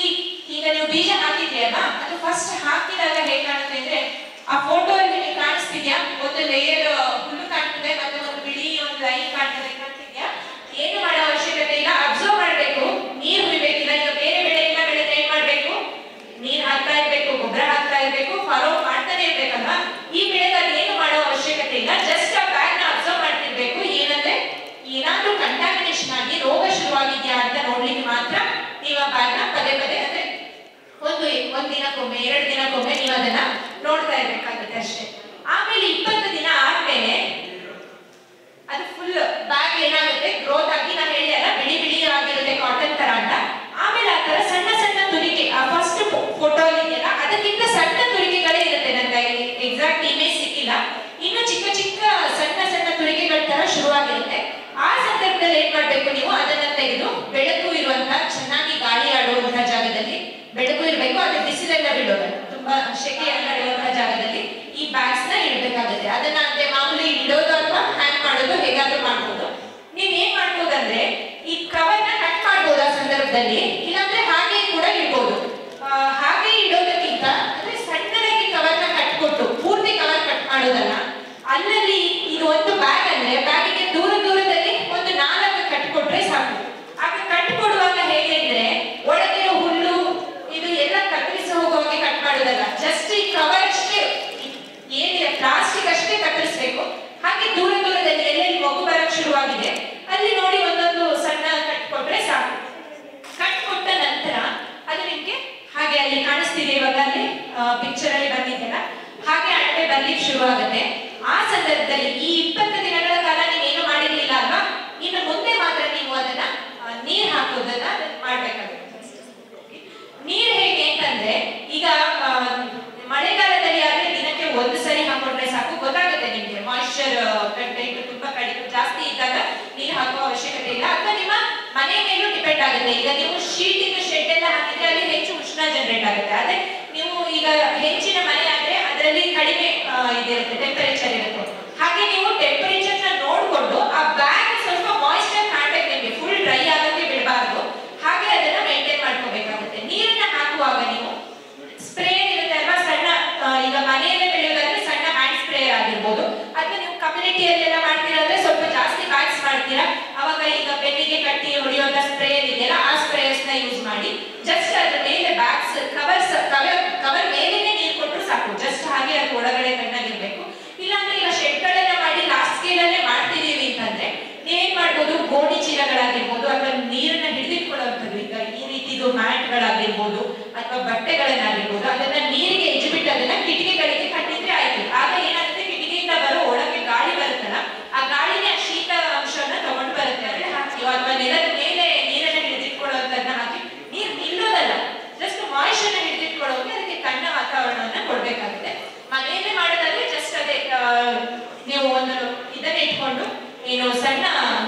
ಈಗ ನೀವು ಬೀಜ ಹಾಕಿದ್ರಿ ಅಲ್ವಾ, ಅದು ಫಸ್ಟ್ ಹಾಕಿದಾಗ ಹೇಗೆ ಕಾಣುತ್ತೆ ಅಂದ್ರೆ, ಆ ಫೋಟೋ ಅಲ್ಲಿ ನಿಮಗೆ ಕಾಣಿಸ್ತಿದ್ಯಾ, ಒಂದು ಲೇಯರ್ ಹುಲ್ಲು ಕಾಣ್ತದೆ ಮತ್ತೆ ಒಂದು ಬಿಳಿ ಒಂದು ಲೈನ್ ಕಾಣ್ತದೆ, ಕಾಣ್ತಿದ್ಯಾ? ಏನು ಮಾಡೋ ಅವಶ್ಯಕತೆ ಇಲ್ಲ, ಅಬ್ಸರ್ವ್ ಮಾಡಬೇಕು, ನೀರು ಹುಯ್ಬೇಕಿಲ್ಲ. ಈಗ ಬೇರೆ ಬೆಳೆ ಎಲ್ಲ ಬೆಳೆದ್ರೆ ಏನ್ ಮಾಡ್ಬೇಕು, ನೀರ್ ಹಾಕ್ತಾ ಇರ್ಬೇಕು, ಗೊಬ್ಬರ ಹಾಕ್ತಾ ಇರ್ಬೇಕು, ಫಾಲೋ ಮಾಡ್ತಾನೆ ಇರ್ಬೇಕಲ್ವಾ. ಈ ಬೆಳೆದಲ್ಲಿ ಏನು ಮಾಡೋ ಅವಶ್ಯಕತೆ ಇಲ್ಲ, ಜಸ್ಟ್ ಆ ಬ್ಯಾಗ್ ನ ಅಬ್ಸರ್ವ್ ಮಾಡ್ತಿರ್ಬೇಕು. ಏನಂದ್ರೆ ಏನಾದ್ರೂ ಕಂಟಾಮಿನೇಷನ್ ಆಗಿ ರೋಗ ಶುರುವಾಗಿದ್ಯಾ ಅಂತ ನೋಡ್ಲಿಕ್ಕೆ ಮಾತ್ರ ನೀವು ಆ ಬ್ಯಾಗ್ ನ ಪದೇ ಪದೇ ಅಂದ್ರೆ ಒಂದ್ ದಿನಕ್ಕೊಮ್ಮೆ 2 ದಿನಕ್ಕೊಮ್ಮೆ ನೀವು ಅದನ್ನ ನೋಡ್ತಾ ಇರ್ಬೇಕಾಗುತ್ತೆ ಅಷ್ಟೇ. ಆಮೇಲೆ 20 ದಿನ ಆದ್ಮೇಲೆ ಅದು ಫುಲ್ ಬ್ಯಾಗ್ ಏನಾಗುತ್ತೆ, ಗ್ರೋತ್ ಆಗಿ ನಾನು ಹೇಳಿ ಅಲ್ಲ, ಬಿಳಿ ಬಿಳಿ ಆಗಿರುತ್ತೆ ಕಾಟನ್ ತರ ಅಂತ. ಆಮೇಲೆ ಆ ತರ ಸಣ್ಣ ಸಣ್ಣ ತುರಿಕೆ, ಆ ಫಸ್ಟ್ ಫೋಟೋ ಇದೆಯಲ್ಲ ಅದಕ್ಕಿಂತ ಸಣ್ಣ ತುರಿಕೆಗಳೇ ಇರುತ್ತೆ. ನನ್ನ ಎಕ್ಸಾಕ್ಟ್ ಇಮೇಜ್ ಸಿಕ್ಕಿಲ್ಲ, ಇನ್ನು ಚಿಕ್ಕ ಚಿಕ್ಕ ಸಣ್ಣ ಸಣ್ಣ ತುರಿಕೆಗಳ ತರ ಶುರುವಾಗಿರುತ್ತೆ. ಆ ಸಂದರ್ಭದಲ್ಲಿ ಏನ್ ಮಾಡ್ಬೇಕು, ನೀವು ಅದನ್ನ ತೆಗೆದು ಬೆಳಕು ಇರುವಂತ, ಚೆನ್ನಾಗಿ ಗಾಳಿ ಆಡುವಂತಹ ಜಾಗದಲ್ಲಿ, ಬೆಳಕು ಇರಬೇಕು, ಅದ್ರ ಬಿಸಿಲೆಲ್ಲ ಬೀಳೋದಲ್ಲ, ತುಂಬಾ ಶೆಕೆ ಎಲ್ಲ ಇರುವಂತಹ ಜಾಗದಲ್ಲಿ ಈ ಬ್ಯಾಗ್ಸ್ ನ ಇಡಬೇಕಾಗುತ್ತೆ. ಅದನ್ನ ಅಂದ್ರೆ ಮಾಮೂಲಿ ಇಡೋದು ಅಥವಾ ಹ್ಯಾಂಗ್ ಮಾಡೋದು ಹೇಗಾದ್ರೂ ಮಾಡ್ಬೋದು. ನೀವ್ ಏನ್ ಮಾಡ್ಬೋದಂದ್ರೆ, ಈ ಕವರ್ ನ ಕಟ್ ಮಾಡ್ಬೋದು ಆ ಸಂದರ್ಭದಲ್ಲಿ, ಇಲ್ಲಾಂದ್ರೆ ಹಾಗೆ ಕೂಡ ಇಡ್ಬೋದು. ಹಾಗೆ ಇಡೋದಕ್ಕಿಂತ ಅಂದ್ರೆ ಸಣ್ಣದಾಗಿ ಕವರ್ ನ ಕಟ್ ಕೊಟ್ಟು, ಪೂರ್ತಿ ಕವರ್ ಕಟ್ ಮಾಡೋದಲ್ಲ, ಅಲ್ಲಲ್ಲಿ ಇದು ಒಂದು ಬ್ಯಾಗ್ ಅಂದ್ರೆ ಬ್ಯಾಗಿಗೆ ದೂರ ದೂರದಲ್ಲಿ ಒಂದು 4 ಕಟ್ ಕೊಟ್ರೆ ಸಾಕು. ಆಗ ಕಟ್ ಕೊಡುವಾಗ ಹೇಗೆ ಅಂದ್ರೆ, ಒಳಗಿರೋ ಹುಲ್ಲು ಇದು ಎಲ್ಲ ಕತ್ತರಿಸಿ ಹೋಗುವಾಗೆ ಕಟ್ ಮಾಡೋದಲ್ಲ, ಜಸ್ಟ್ ಈ ಕವರ್ ಅಷ್ಟೇ ಏನಿದೆ ಪ್ಲಾಸ್ಟಿಕ್ ಅಷ್ಟೇ ಕತ್ತರಿಸಬೇಕು. ಹಾಗೆ ದೂರ ದೂರದಲ್ಲಿ ಎಲ್ಲೆಲ್ಲಿ ಮಗು ಬರಕ್ ಶುರುವಾಗಿದೆ ಅಲ್ಲಿ ನೋಡಿ ಒಂದೊಂದು ಸಣ್ಣ ಕಟ್ ಕೊಟ್ರೆ ಸಾಕು. ಕಟ್ ಕೊಟ್ಟ ನಂತರ ಅದು ನಿಮ್ಗೆ ಹಾಗೆ ಅಲ್ಲಿ ಕಾಣಿಸ್ತಿದೆ, ಇವಾಗ ಅಲ್ಲಿ ಪಿಕ್ಚರ್ ಅಲ್ಲಿ ಬಂದಿದ್ದೆಲ್ಲ ಹಾಗೆ ಅಳತೆ ಬರ್ಲಿಕ್ಕೆ ಶುರುವಾಗುತ್ತೆ. ಆ ಸಂದರ್ಭದಲ್ಲಿ ಈ 20 ದಿನಗಳ ಕಾಲ ನೀವೇನು ಮಾಡಿರ್ಲಿಲ್ಲ ಅಲ್ವಾ, ಇನ್ನು ಮುಂದೆ ಮಾತ್ರ ನೀವು ಅದನ್ನ ನೀರ್ ಹಾಕೋದನ್ನ ಮಾಡ್ಬೇಕಾಗುತ್ತೆ. ನೀರ್ ಹೇಗೆ ಅಂತಂದ್ರೆ, ಈಗ ಮಳೆಗಾಲದಲ್ಲಿ ಆದ್ರೆ ದಿನಕ್ಕೆ 1 ಸರಿ ಹಾಕೊಂಡ್ರೆ ಸಾಕು, ಗೊತ್ತಾಗುತ್ತೆ ನಿಮ್ಗೆ ಮಾಯಿಶ್ಚರ್ ಕಂಟೆಂಟ್ ತುಂಬಾ ಕಡಿಮೆ ಜಾಸ್ತಿ ಇದ್ದಾಗ ನೀರು ಹಾಕುವ ಅವಶ್ಯಕತೆ ಇಲ್ಲ. ಅಥವಾ ನಿಮ್ಮ ಮನೆ ಮೇಲೂ ಡಿಪೆಂಡ್ ಆಗುತ್ತೆ. ಈಗ ನೀವು ಶೀಟಿನ ಶೆಡ್ ಎಲ್ಲ ಹಾಕಿದ್ರೆ ಅಲ್ಲಿ ಹೆಚ್ಚು ಉಷ್ಣ ಜನರೇಟ್ ಆಗುತ್ತೆ. ಅದೇ ನೀವು ಈಗ ಹೆಚ್ಚಿನ ಮನೆ ಆದ್ರೆ ಅದರಲ್ಲಿ ಕಡಿಮೆ ಇದಿರುತ್ತೆ, ಟೆಂಪರೇಚರ್ ಇರುತ್ತೆ. ಹಾಗೆ ನೀವು ಟೆಂಪರೇಚರ್ ನ ನೋಡ್ಕೊಂಡು ಆ ಬ್ಯಾಗ್ ಸ್ವಲ್ಪ ಮಾಯಿಶ್ಚರ್ ಕಾಣ್ಬೇಕು ನಿಮ್ಗೆ, ಫುಲ್ ಡ್ರೈ ಆಗೋಕೆ ಬಿಡಬಾರ್ದು. ಹಾಗೆ ಅದನ್ನ ಮೇಂಟೈನ್ ಮಾಡ್ಕೋಬೇಕಾಗುತ್ತೆ. ನೀರನ್ನ ಹಾಕುವಾಗ ನೀವು ಸ್ಪ್ರೇ ಇರುತ್ತೆ ಅಲ್ವಾ, ಸಣ್ಣ ಈಗ ಮನೆಯಲ್ಲೇ ಬೆಳೆಯೋದಾದ್ರೆ ಸಣ್ಣ ಹ್ಯಾಂಡ್ ಸ್ಪ್ರೇ ಆಗಿರ್ಬೋದು, ಅಥವಾ ನೀವು ಕಮ್ಯುನಿಟಿಯಲ್ಲೆಲ್ಲ ಮಾಡ್ತೀರಾ ಅಂದ್ರೆ ಸ್ವಲ್ಪ ಜಾಸ್ತಿ ಬ್ಯಾಗ್ಸ್ ಮಾಡ್ತೀರಾ, ಅವಾಗ ಈಗ ಬೆನ್ನಿಗೆ ಕಟ್ಟಿ ಹೊಡೆಯುವಂತ ಸ್ಪ್ರೇ ಇದೆಯಲ್ಲ ಆ ಸ್ಪ್ರೇಯರ್ಸ್ ನ ಯೂಸ್ ಮಾಡಿ. ಜಸ್ಟ್ ಅದ್ರ ಮೇಲೆ ಬ್ಯಾಗ್ಸ್ ಕವರ್ ಮೇಲೇನೆ ನೀರು ಕೊಟ್ಟರು ಸಾಕು, ಜಸ್ಟ್ ಹಾಗೆ ಅದು ಒಳಗಡೆ ತಣ್ಣಗಿರ್ಬೇಕು. ಇಲ್ಲಾಂದ್ರೆ ಈಗ ಶೆಡ್ಗಳೆಲ್ಲ ಮಾಡಿ ಲಾಸ್ಟ್ ಸ್ಕೇಲ್ ಅಲ್ಲೇ ಮಾಡ್ತಿದೀವಿ ಅಂತಂದ್ರೆ ನೀವೇನ್ ಮಾಡ್ಬೋದು, ಗೋಣಿ ಚೀಲಗಳಾಗಿರ್ಬೋದು ಅಥವಾ ನೀರನ್ನ ಹಿಡಿದಿಟ್ಕೊಳ್ಳುವಂಥದ್ದು, ಈಗ ಈ ರೀತಿದು ಮ್ಯಾಟ್ಗಳಾಗಿರ್ಬೋದು ಅಥವಾ ಬಟ್ಟೆಗಳನ್ನಾಗಿರ್ಬೋದು, ಅದನ್ನ ನೀರಿಗೆ ಎಜ್ಜಿಬಿಟ್ಟು ಅದನ್ನ ಕಿಟಕಿಗಳಿಗೆ ಕಟ್ಟಿದ್ರೆ ಆಯ್ತು. ಆಗ ಏನಾಗುತ್ತೆ, ಕಿಟಕಿಯಿಂದ ಬರೋ ಒಳಗೆ ಗಾಳಿ ಬರುತ್ತಲ್ಲ, ಆ ಗಾಳಿನೇ ಆ ಶೀತ ಅಂಶವನ್ನ ತಗೊಂಡು ಬರುತ್ತೆ. ಅಂದ್ರೆ ಹಾಕಿ ಅಥವಾ ನೆಲದ ಮೇಲೆ ನೀರನ್ನ ಹಿಡಿದಿಟ್ಕೊಳ್ಳುವಂಥದ್ದನ್ನ ಹಾಕಿ, ನೀರು ನಿಲ್ಲೋದಲ್ಲ, ಜಸ್ಟ್ ಮಾಯಿಶ್ಚರ್ನ ಹಿಡಿದಿಟ್ಕೊಳ್ಳೋಕೆ ಅದಕ್ಕೆ ತಣ್ಣ ವಾತಾವರಣವನ್ನ ಕೊಡ್ಬೇಕಾಗುತ್ತೆ. ಮನೆಯಲ್ಲೇ ಮಾಡೋದಾದ್ರೆ ಜಸ್ಟ್ ಅದೇ ನೀವು ಒಂದು ಇದನ್ನ ಇಟ್ಕೊಂಡು ಏನು ಸಣ್ಣ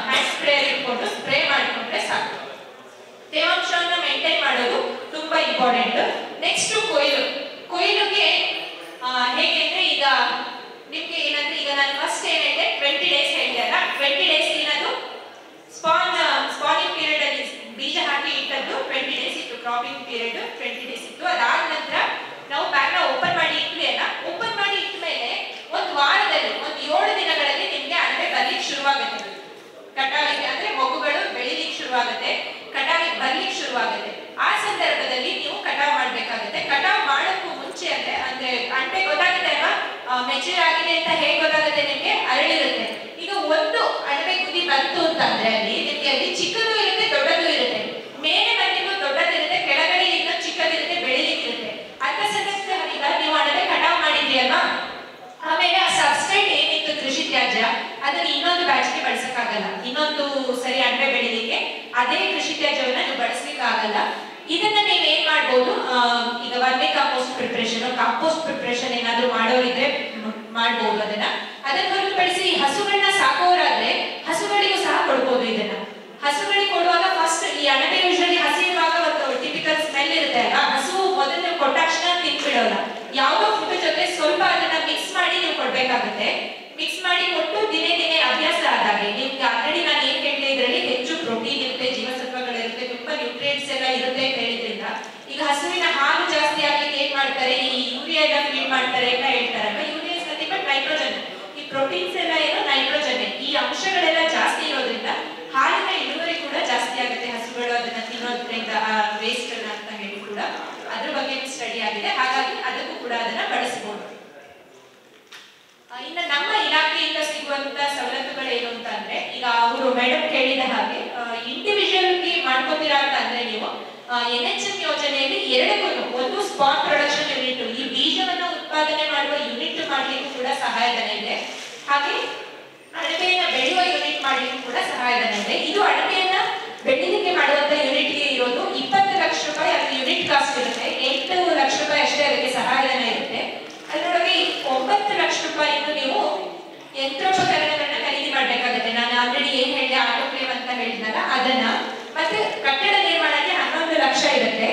ಹ್ಯಾಂಡ್ ಸ್ಪ್ರೇ ಇಟ್ಕೊಂಡು ಸ್ಪ್ರೇ ಮಾಡಿಕೊಂಡ್ರೆ ಸಾಕು. ತೇವಾಂಶವನ್ನ ಮೇಂಟೈನ್ ಮಾಡೋದು ತುಂಬಾ ಇಂಪಾರ್ಟೆಂಟ್. ನೆಕ್ಸ್ಟ್ ಕೊಯ್ಲುಗೆ ಹೇಗೆ ಅಂದ್ರೆ, ಈಗ ನಿಮ್ಗೆ ಏನಂದ್ರೆ, ಈಗ ನಾನು ಫಸ್ಟ್ ಏನಂದ್ರೆ 20 ಡೇಸ್ ಹೇಳಿದೆ ಅಲ್ಲ, 20 ಡೇಸ್ ಏನದು ಸ್ಪಾನಿಂಗ್ ಪೀರಿಯಡ್ ಅಲ್ಲಿ ಬೀಜ ಹಾಕಿ ಇಟ್ಟದ್ದು 20 ಡೇಸ್ ಇತ್ತು, ಕ್ರಾಪಿಂಗ್ ಪೀರಿಯಡ್ 20 ಡೇಸ್ ಇತ್ತು. ಅದಾದ ನಂತರ ನಾವು ಬ್ಯಾಗ್ ನ ಓಪನ್ ಮಾಡಿ ಇಟ್ವಿ ಅಲ್ಲ, ಓಪನ್ ಮಾಡಿ ಇಟ್ಟ ಮೇಲೆ ಒಂದು ವಾರದಲ್ಲಿ, ಒಂದು 7 ದಿನಗಳಲ್ಲಿ ನಿಮ್ಗೆ ಅಳತೆ ಬರ್ಲಿಕ್ಕೆ ಶುರುವಾಗುತ್ತೆ. ಕಟಾವಿಗೆ ಅಂದ್ರೆ ಮಗುಗಳು ಬೆಳಿಲಿಕ್ಕೆ ಶುರುವಾಗುತ್ತೆ, ಕಟಾವಿಗೆ ಬರ್ಲಿಕ್ಕೆ ಶುರುವಾಗುತ್ತೆ. ಆ ಸಂದರ್ಭದಲ್ಲಿ ನೀವು ಕಟಾವ್ ಮಾಡ್ಬೇಕಾಗುತ್ತೆ. ಕಟಾವ್ ಮಾಡೋಕ್ಕೂ ಮುಂಚೆ ಅಂದ್ರೆ ಅಂಟೆ ಗೊತ್ತಾಗುತ್ತೆ ಅಲ್ವಾ, ಮೆಚೂರ್ ಆಗಿದೆ ಅಂತ ಹೇಗೆ ಗೊತ್ತಾಗುತ್ತೆ ನಿಮ್ಗೆ, ಅರಳಿರುತ್ತೆ. ಈಗ ಒಂದು ಅಣಬೆ ಕುದಿ ಬಂತು ಅಂತಂದ್ರೆ ಅಲ್ಲಿ ನಿಮ್ಗೆ ಅಲ್ಲಿ ಚಿಕ್ಕದು ಇರುತ್ತೆ, ದೊಡ್ಡದು ಇರುತ್ತೆ. ಮೇಲೆ ಬಂದಿದ್ದು ದೊಡ್ಡದಿರುತ್ತೆ, ಕೆಳಗಡೆ ಇನ್ನು ಚಿಕ್ಕ ಅದೇ ಕೃಷಿ ತ್ಯಾಜ್ಯವನ್ನ ನೀವು ಬಳಸ್ಲಿಕ್ಕೆ ಆಗಲ್ಲ. ಇದನ್ನ ನೀವು ಏನ್ ಮಾಡ್ಬೋದು, ಈಗ ವರ್ಮಿ ಕಾಂಪೋಸ್ಟ್ ಪ್ರಿಪರೇಷನ್ ಏನಾದ್ರು ಮಾಡೋರಿದ್ರೆ ಮಾಡ್ಬೋದು. ಅದನ್ನ ಹೊರತುಪಡಿಸಿ ಹಸುಗಳನ್ನ ಸಾಕೋರಾದ್ರೆ ಹಸುಗಳಿಗೂ ಸಹ ಕೊಡ್ಬೋದು. ಇದನ್ನ ಹಸುಗಳಿಗೆ ಕೊಡುವಾಗ ಫಸ್ಟ್ ಈ ಅಣಬೆ ಯೂಶಲಿ ಹಸಿ ಇರುವಾಗ ಒಂದು ಟಿಪಿಕಲ್ ಸ್ಮೆಲ್ ಇರುತ್ತೆ ಅಲ್ಲ, ಹಸು ಮೊದಲು ಕೊಟ್ಟ ತಕ್ಷಣ ತಿನ್ಬಿಡೋಲ್ಲ. ಯಾವುದೋ ಫುಡ್ ಜೊತೆ ಸ್ವಲ್ಪ ಅದನ್ನ ಮಿಕ್ಸ್ ಮಾಡಿ ನೀವು ಕೊಡ್ಬೇಕಾಗುತ್ತೆ. ಮಿಕ್ಸ್ ಮಾಡಿ ಕೊಟ್ಟು ದಿನೇ ದಿನೇ ಅಭ್ಯಾಸ ಆದಾಗೆ ನಿಮ್ಗೆ ಆಲ್ರೆಡಿ ನಾನು ಏನ್ ಹೇಳಿದೆ, ಇದರಲ್ಲಿ ಹೆಚ್ಚು ಪ್ರೋಟೀನ್ ಇರುತ್ತೆ, ಜೀವಸತ್ವಗಳಿರುತ್ತೆ, ತುಂಬಾ ನ್ಯೂಟ್ರಿಯೆಂಟ್ಸ್ ಎಲ್ಲ ಇರುತ್ತೆ ಅಂತ ಹೇಳಿದ್ರಿಂದ ಈಗ ಹಸುವಿನ ಹಾಲು ಜಾಸ್ತಿ ಆಗ್ಲಿಕ್ಕೆ ಏನ್ ಮಾಡ್ತಾರೆ, ಈ ಯೂರಿಯಾ ಎಲ್ಲ ಫೀಡ್ ಮಾಡ್ತಾರೆ ಅಂತ ಹೇಳ್ತಾರಲ್ಲ. Urea is nothing but nitrogen. ಈ ಪ್ರೋಟೀನ್ಸ್ ಎಲ್ಲ ಏನೋ ನೈಟ್ರೋಜನ್. ಈ ಅಂಶಗಳೆಲ್ಲ ಜಾಸ್ತಿ ಇರೋದ್ರಿಂದ ಹಾಲಿನ ಇಳುವರಿ ಕೂಡ ಜಾಸ್ತಿ ಆಗುತ್ತೆ. ಹಸುಗಳು ಅದನ್ನ ತಿನ್ನೋದ್ರಿಂದ ವೇಸ್ಟ್ ಅಂತ ಹೇಳಿ ಕೂಡ ಅದ್ರ ಬಗ್ಗೆ ಸ್ಟಡಿ ಆಗಿದೆ. ಹಾಗಾಗಿ ಅದಕ್ಕೂ ಕೂಡ ಅದನ್ನ ಬಳಸಬಹುದು. ಇನ್ನು ನಮ್ಮ ಇಲಾಖೆಯಿಂದ ಸಿಗುವಂತ ಸವಲತ್ತುಗಳೇನು ಅಂತ ಅಂದ್ರೆ, ಈಗ ಅವರು ಮೇಡಮ್ ಕೇಳಿದ ಹಾಗೆ ಇಂಡಿವಿಜುವಲ್ ಮಾಡ್ಕೋತೀರಾ ಅಂತ ಅಂದ್ರೆ ನೀವು NHM ಯೋಜನೆಯಲ್ಲಿ ಎರಡಕ್ಕೂ, ಒಂದು ಸ್ಪಾಟ್ ಪ್ರೊಡಕ್ಷನ್ ಯೂನಿಟ್, ಈ ಬೀಜವನ್ನು ಉತ್ಪಾದನೆ ಮಾಡುವ ಯೂನಿಟ್ ಮಾಡ್ಲಿಕ್ಕೂ ಕೂಡ ಸಹಾಯಧನ ಇದೆ. ಹಾಗೆ ಅಣಬೆಯನ್ನ ಬೆಳೆಯುವ ಯೂನಿಟ್ ಮಾಡ್ಲಿಕ್ಕೂ ಕೂಡ ಸಹಾಯಧನ ಇದೆ. ಇದು ಅಣಬೆಯನ್ನ ಬೆಳೆಯಲಿಕ್ಕೆ ಮಾಡುವಂತ ಯೂನಿಟ್ಗೆ ಇರೋದು 20 ಲಕ್ಷ ರೂಪಾಯಿ ಅದು ಯೂನಿಟ್ ಕಾಸ್ಟ್ ಇರುತ್ತೆ. 8 ಲಕ್ಷ ರೂಪಾಯಿ ಅಷ್ಟೇ ಅದಕ್ಕೆ ಸಹಾಯಧನ ಇರುತ್ತೆ. ಅದರೊಳಗೆ 9 ಲಕ್ಷ ರೂಪಾಯಿ ನೀವು ಯಂತ್ರೋಪಕರಣಗಳನ್ನ ಖರೀದಿ ಮಾಡ್ಬೇಕಾಗುತ್ತೆ. ನಾನು ಆಲ್ರೆಡಿ ಏನ್ ಹೇಳಿದೆ, ಆಟೋಕ್ಲೇವ್ ಅಂತ ಹೇಳಿದ್ನಲ್ಲ ಅದನ್ನ, ಮತ್ತೆ ಕಟ್ಟಡ ನಿರ್ಮಾಣಕ್ಕೆ 11 ಲಕ್ಷ ಇರುತ್ತೆ.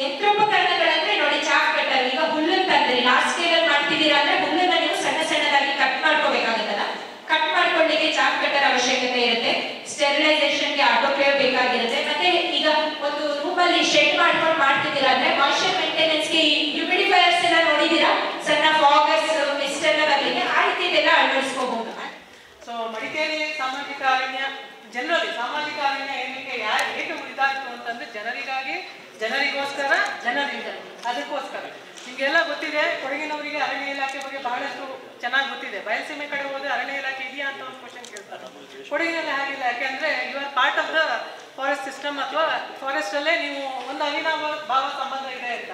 ಯಂತ್ರೋಪಕರಣಗಳಂದ್ರೆ ನೋಡಿ, ಚಾಕ್ ಕಟ್ಟರ್, ಈಗ ಹುಲ್ಲನ್ನು ತಂದ್ರೆ ಲಾರ್ಜ್ ಸ್ಕೇಲ್ ಅಲ್ಲಿ ಮಾಡ್ತಿದ್ದೀರಾ ಅಂದ್ರೆ ಹುಲ್ಲನ್ನ ನೀವು ಸಣ್ಣ ಸಣ್ಣದಾಗಿ ಕಟ್ ಮಾಡ್ಕೋಬೇಕಾಗುತ್ತಲ್ಲ, ಕಟ್ ಮಾಡ್ಕೊಳ್ಳಿಕ್ಕೆ ಚಾಕ್ ಕಟ್ಟರ್ ಅವಶ್ಯಕತೆ ಇರುತ್ತೆ. ಸ್ಟೆರಿಲೈಸೇಷನ್ಗೆ ಆಟೋಕ್ಲೇವ್ ಬೇಕಾಗಿರುತ್ತೆ. ಮತ್ತೆ ಈಗ ಒಂದು ರೂಮಲ್ಲಿ ಶೆಡ್ ಮಾಡ್ಕೊಂಡು ಮಾಡ್ತಿದ್ದೀರಾ ಅಂದ್ರೆ ಮಾಯಿಶ್ಚರ್ ಮೇಂಟೆನೆನ್ಸ್ಗೆ ಈ ಹ್ಯೂಮಿಡಿಫೈಯರ್ಸ್ ಎಲ್ಲ ನೋಡಿದೀರಾ, ಸಣ್ಣ ಫಾಗರ್ಸ್ ಮಿಸ್ಟ್ ಎಲ್ಲ ಬರಲಿಕ್ಕೆ, ಆ ರೀತಿ ಎಲ್ಲ ಅಳವಡಿಸ್ಕೋಬಹುದು. ಸೊ ಮಡಿಕೇರಿ ಸಾಮಾಜಿಕ ಅರಣ್ಯ ಜನರಲಿ ಸಾಮಾಜಿಕ ಅರಣ್ಯ ಏನಕ್ಕೆ ಏಕೆ ಉಳಿದಾಯ್ತು ಅಂತಂದ್ರೆ ಜನರಿಗೋಸ್ಕರ, ಜನರಿಂದ, ಅದಕ್ಕೋಸ್ಕರ. ನಿಮಗೆಲ್ಲ ಗೊತ್ತಿದೆ, ಕೊಡಗಿನವರಿಗೆ ಅರಣ್ಯ ಇಲಾಖೆ ಬಗ್ಗೆ ಬಹಳಷ್ಟು ಚೆನ್ನಾಗಿ ಗೊತ್ತಿದೆ. ಬಯಲುಸೀಮೆ ಕಡೆ ಹೋದ್ರೆ ಅರಣ್ಯ ಇಲಾಖೆ ಇದೆಯಾ ಅಂತ ಒಂದು ಕ್ವಶನ್ ಕೇಳ್ತಾರೆ. ಕೊಡಗಿನಲ್ಲಿ ಹಾಗಿಲ್ಲ. ಯಾಕೆಂದ್ರೆ you are part of the forest system, ಅಥವಾ ಫಾರೆಸ್ಟ್ ಅಲ್ಲೇ ನೀವು ಒಂದು ಅವಿನಾಭಾವ ಸಂಬಂಧ ಇದೆ ಅಂತ.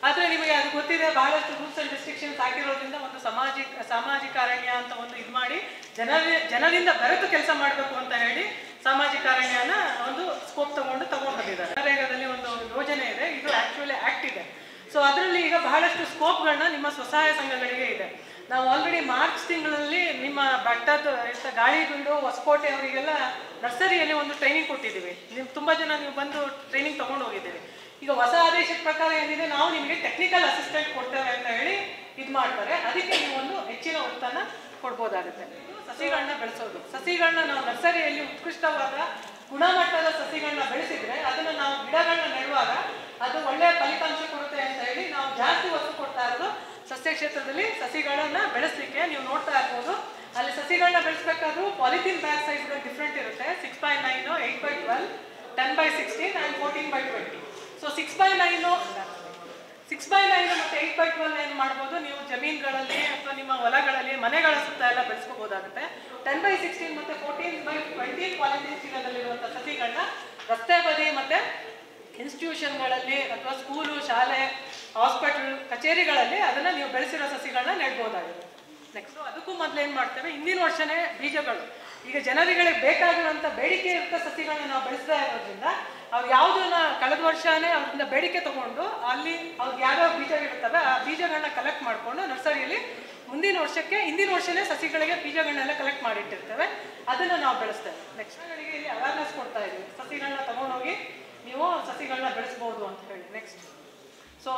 ಆದರೆ ನಿಮಗೆ ಅದು ಗೊತ್ತಿದೆ, ಬಹಳಷ್ಟು ರೂಲ್ಸ್ ಅಂಡ್ ರೆಸ್ಟ್ರಿಕ್ಷನ್ಸ್ ಹಾಕಿರೋದ್ರಿಂದ ಒಂದು ಸಾಮಾಜಿಕ ಅರಣ್ಯ ಅಂತ ಒಂದು ಇದು ಮಾಡಿ ಜನರಿಂದ ಬೆರೆತು ಕೆಲಸ ಮಾಡಬೇಕು ಅಂತ ಹೇಳಿ ಸಾಮಾಜಿಕ ಅರಣ್ಯನ ಒಂದು ಸ್ಕೋಪ್ ತಗೊಂಡು ಬಂದಿದ್ದಾರೆ. ನರೇಗಾದಲ್ಲಿ ಒಂದು ಯೋಜನೆ ಇದೆ, ಇದು ಆಕ್ಚುಲಿ ಆಕ್ಟ್ ಇದೆ. ಸೊ ಅದರಲ್ಲಿ ಈಗ ಬಹಳಷ್ಟು ಸ್ಕೋಪ್ಗಳನ್ನ ನಿಮ್ಮ ಸ್ವಸಹಾಯ ಸಂಘಗಳಿಗೆ ಇದೆ. ನಾವು ಆಲ್ರೆಡಿ ಮಾರ್ಚ್ ತಿಂಗಳಲ್ಲಿ ನಿಮ್ಮ ಬೆಟ್ಟದ ಗಾಳಿಬೀಡು, ಹೊಸಕೋಟೆ ಅವರಿಗೆಲ್ಲ ನರ್ಸರಿಯಲ್ಲಿ ಒಂದು ಟ್ರೈನಿಂಗ್ ಕೊಟ್ಟಿದ್ದೀವಿ. ತುಂಬ ಜನ ನೀವು ಬಂದು ಟ್ರೈನಿಂಗ್ ತೊಗೊಂಡು ಹೋಗಿದ್ದೀವಿ. ಈಗ ಹೊಸ ಆದೇಶದ ಪ್ರಕಾರ ಏನಿದೆ, ನಾವು ನಿಮಗೆ ಟೆಕ್ನಿಕಲ್ ಅಸಿಸ್ಟೆಂಟ್ ಕೊಡ್ತೇವೆ ಅಂತ ಹೇಳಿ ಇದು ಮಾಡ್ತಾರೆ. ಅದಕ್ಕೆ ನೀವು ಒಂದು ಹೆಚ್ಚಿನ ಒತ್ತನ್ನ ಕೊಡ್ಬೋದಾಗುತ್ತೆ. ಸಸಿಗಳನ್ನ ಬೆಳೆಸೋದು, ಸಸಿಗಳನ್ನ ನಾವು ನರ್ಸರಿಯಲ್ಲಿ ಉತ್ಕೃಷ್ಟವಾದ ಗುಣಮಟ್ಟದ ಸಸಿಗಳನ್ನ ಬೆಳೆಸಿದ್ರೆ ಅದನ್ನು ನಾವು ಗಿಡಗಳನ್ನ ನೆಡುವಾಗ ಅದು ಒಳ್ಳೆಯ ಫಲಿತಾಂಶ ಕೊಡುತ್ತೆ ಅಂತ ಹೇಳಿ ನಾವು ಜಾಸ್ತಿ ಒತ್ತು ಕೊಡ್ತಾ ಇರೋದು ಸಸ್ಯ ಕ್ಷೇತ್ರದಲ್ಲಿ. ಸಸಿಗಳನ್ನ ಬೆಳೆಸಲಿಕ್ಕೆ ನೀವು ನೋಡ್ತಾ ಇರ್ಬೋದು, ಅಲ್ಲಿ ಸಸಿಗಳನ್ನ ಬೆಳೆಸಬೇಕಾದ್ರೂ ಪಾಲಿಥೀನ್ ಬ್ಯಾಗ್ ಸೈಜ್ಗಳು ಡಿಫ್ರೆಂಟ್ ಇರುತ್ತೆ. 6x9, 8x12, 10x16 and 14x20. So 6x9 ಮತ್ತು 8x12 ಏನು ಮಾಡ್ಬೋದು, ನೀವು ಜಮೀನುಗಳಲ್ಲಿ ಅಥವಾ ನಿಮ್ಮ ಹೊಲಗಳಲ್ಲಿ, ಮನೆಗಳ ಸುತ್ತ ಎಲ್ಲ ಬೆಳೆಸ್ಕೋಬೋದಾಗುತ್ತೆ. 10x16 ಮತ್ತು 14x20 ಪಾಲಿಥೀನ್ ಚೀಲದಲ್ಲಿರುವಂಥ ಸಸಿಗಳನ್ನ ರಸ್ತೆ ಬದಿ ಮತ್ತು ಇನ್ಸ್ಟಿಟ್ಯೂಷನ್ಗಳಲ್ಲಿ ಅಥವಾ ಸ್ಕೂಲು, ಶಾಲೆ, ಹಾಸ್ಪಿಟಲ್, ಕಚೇರಿಗಳಲ್ಲಿ ಅದನ್ನು ನೀವು ಬೆಳೆಸಿರೋ ಸಸಿಗಳನ್ನ ನೆಡ್ಬೋದಾಗಿದೆ. ನೆಕ್ಸ್ಟ್ ಅದಕ್ಕೂ ಮೊದಲು ಏನು ಮಾಡ್ತೇವೆ, ಹಿಂದಿನ ವರ್ಷನೇ ಬೀಜಗಳು, ಈಗ ಜನರಿಗೆ ಬೇಕಾಗಿರುವಂಥ ಬೇಡಿಕೆ ಇರುವಂಥ ಸಸಿಗಳನ್ನ ನಾವು ಬೆಳೆಸ್ತಾ ಇರೋದ್ರಿಂದ ಅವ್ರು ಯಾವುದನ್ನ ಕಳೆದ ವರ್ಷನೇ ಅವ್ರಿಂದ ಬೇಡಿಕೆ ತಗೊಂಡು ಅಲ್ಲಿ ಅವ್ರಿಗೆ ಯಾವ್ಯಾವ ಬೀಜಗಳಿರ್ತವೆ ಆ ಬೀಜಗಳನ್ನ ಕಲೆಕ್ಟ್ ಮಾಡಿಕೊಂಡು ನರ್ಸರಿಯಲ್ಲಿ ಮುಂದಿನ ವರ್ಷಕ್ಕೆ ಹಿಂದಿನ ವರ್ಷನೇ ಸಸಿಗಳಿಗೆ ಬೀಜಗಳನ್ನೆಲ್ಲ ಕಲೆಕ್ಟ್ ಮಾಡಿಟ್ಟಿರ್ತೇವೆ, ಅದನ್ನು ನಾವು ಬೆಳೆಸ್ತೇವೆ. ನೆಕ್ಸ್ಟ್ ಗಳಿಗೆ ಇಲ್ಲಿ ಅವೇರ್ನೆಸ್ ಕೊಡ್ತಾ ಇದ್ದೀವಿ, ಸಸಿಗಳನ್ನ ತಗೊಂಡೋಗಿ ನೀವು ಸಸಿಗಳನ್ನ ಬೆಳೆಸ್ಬೋದು ಅಂತ ಹೇಳಿ. ನೆಕ್ಸ್ಟ್ ಸೊ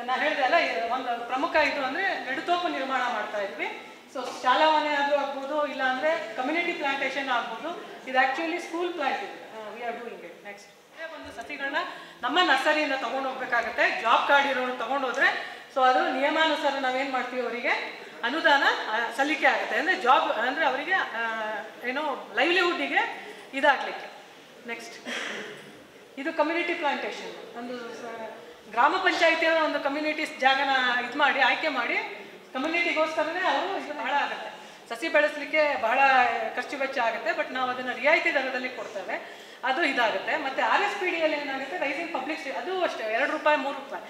ನಾ ಹೇಳಿದೆ ಅಲ್ಲ, ಒಂದು ಪ್ರಮುಖ ಇದು ಅಂದರೆ ನೆಡುತೋಪು ನಿರ್ಮಾಣ ಮಾಡ್ತಾ ಇದ್ವಿ. ಸೊ ಶಾಲಾ ಮನೆ ಆದರೂ ಆಗ್ಬೋದು, ಇಲ್ಲಾಂದರೆ ಕಮ್ಯುನಿಟಿ ಪ್ಲಾಂಟೇಶನ್ ಆಗ್ಬೋದು. ಇದು ಆ್ಯಕ್ಚುಲಿ ಸ್ಕೂಲ್ ಪ್ಲಾಂಟ್ ಇದೆ, we are doing it. Next ಒಂದು ಸಸಿಗಳನ್ನ ನಮ್ಮ ನರ್ಸರಿಯಿಂದ ತೊಗೊಂಡು ಹೋಗ್ಬೇಕಾಗತ್ತೆ. ಜಾಬ್ ಕಾರ್ಡ್ ಇರೋರು ತೊಗೊಂಡೋದ್ರೆ ಸೊ ಅದು ನಿಯಮಾನುಸಾರ ನಾವೇನು ಮಾಡ್ತೀವಿ, ಅವರಿಗೆ ಅನುದಾನ ಸಲ್ಲಿಕೆ ಆಗುತ್ತೆ. ಅಂದರೆ ಜಾಬ್ ಅಂದರೆ ಅವರಿಗೆ ಏನೋ ಲೈವ್ಲಿಹುಡ್ಡಿಗೆ ಇದಾಗಲಿಕ್ಕೆ. ನೆಕ್ಸ್ಟ್ ಇದು ಕಮ್ಯುನಿಟಿ ಪ್ಲಾಂಟೇಶನ್. ಒಂದು ಗ್ರಾಮ ಪಂಚಾಯಿತಿಯ ಒಂದು ಕಮ್ಯುನಿಟೀಸ್ ಜಾಗನ ಇದು ಮಾಡಿ ಆಯ್ಕೆ ಮಾಡಿ ಕಮ್ಯುನಿಟಿಗೋಸ್ಕರನೇ ಅವರು ಇದು ಬಹಳ ಆಗುತ್ತೆ. ಸಸಿ ಬೆಳೆಸಲಿಕ್ಕೆ ಬಹಳ ಖರ್ಚು ವೆಚ್ಚ ಆಗುತ್ತೆ, ಬಟ್ ನಾವು ಅದನ್ನು ರಿಯಾಯಿತಿ ದರದಲ್ಲಿ ಕೊಡ್ತೇವೆ, ಅದು ಇದಾಗುತ್ತೆ. ಮತ್ತು RSPDಯಲ್ಲಿ ಏನಾಗುತ್ತೆ, ರೈಸಿಂಗ್ ಪಬ್ಲಿಕ್, ಅದು ಅಷ್ಟೇ 2 ರೂಪಾಯಿ 3 ರೂಪಾಯಿ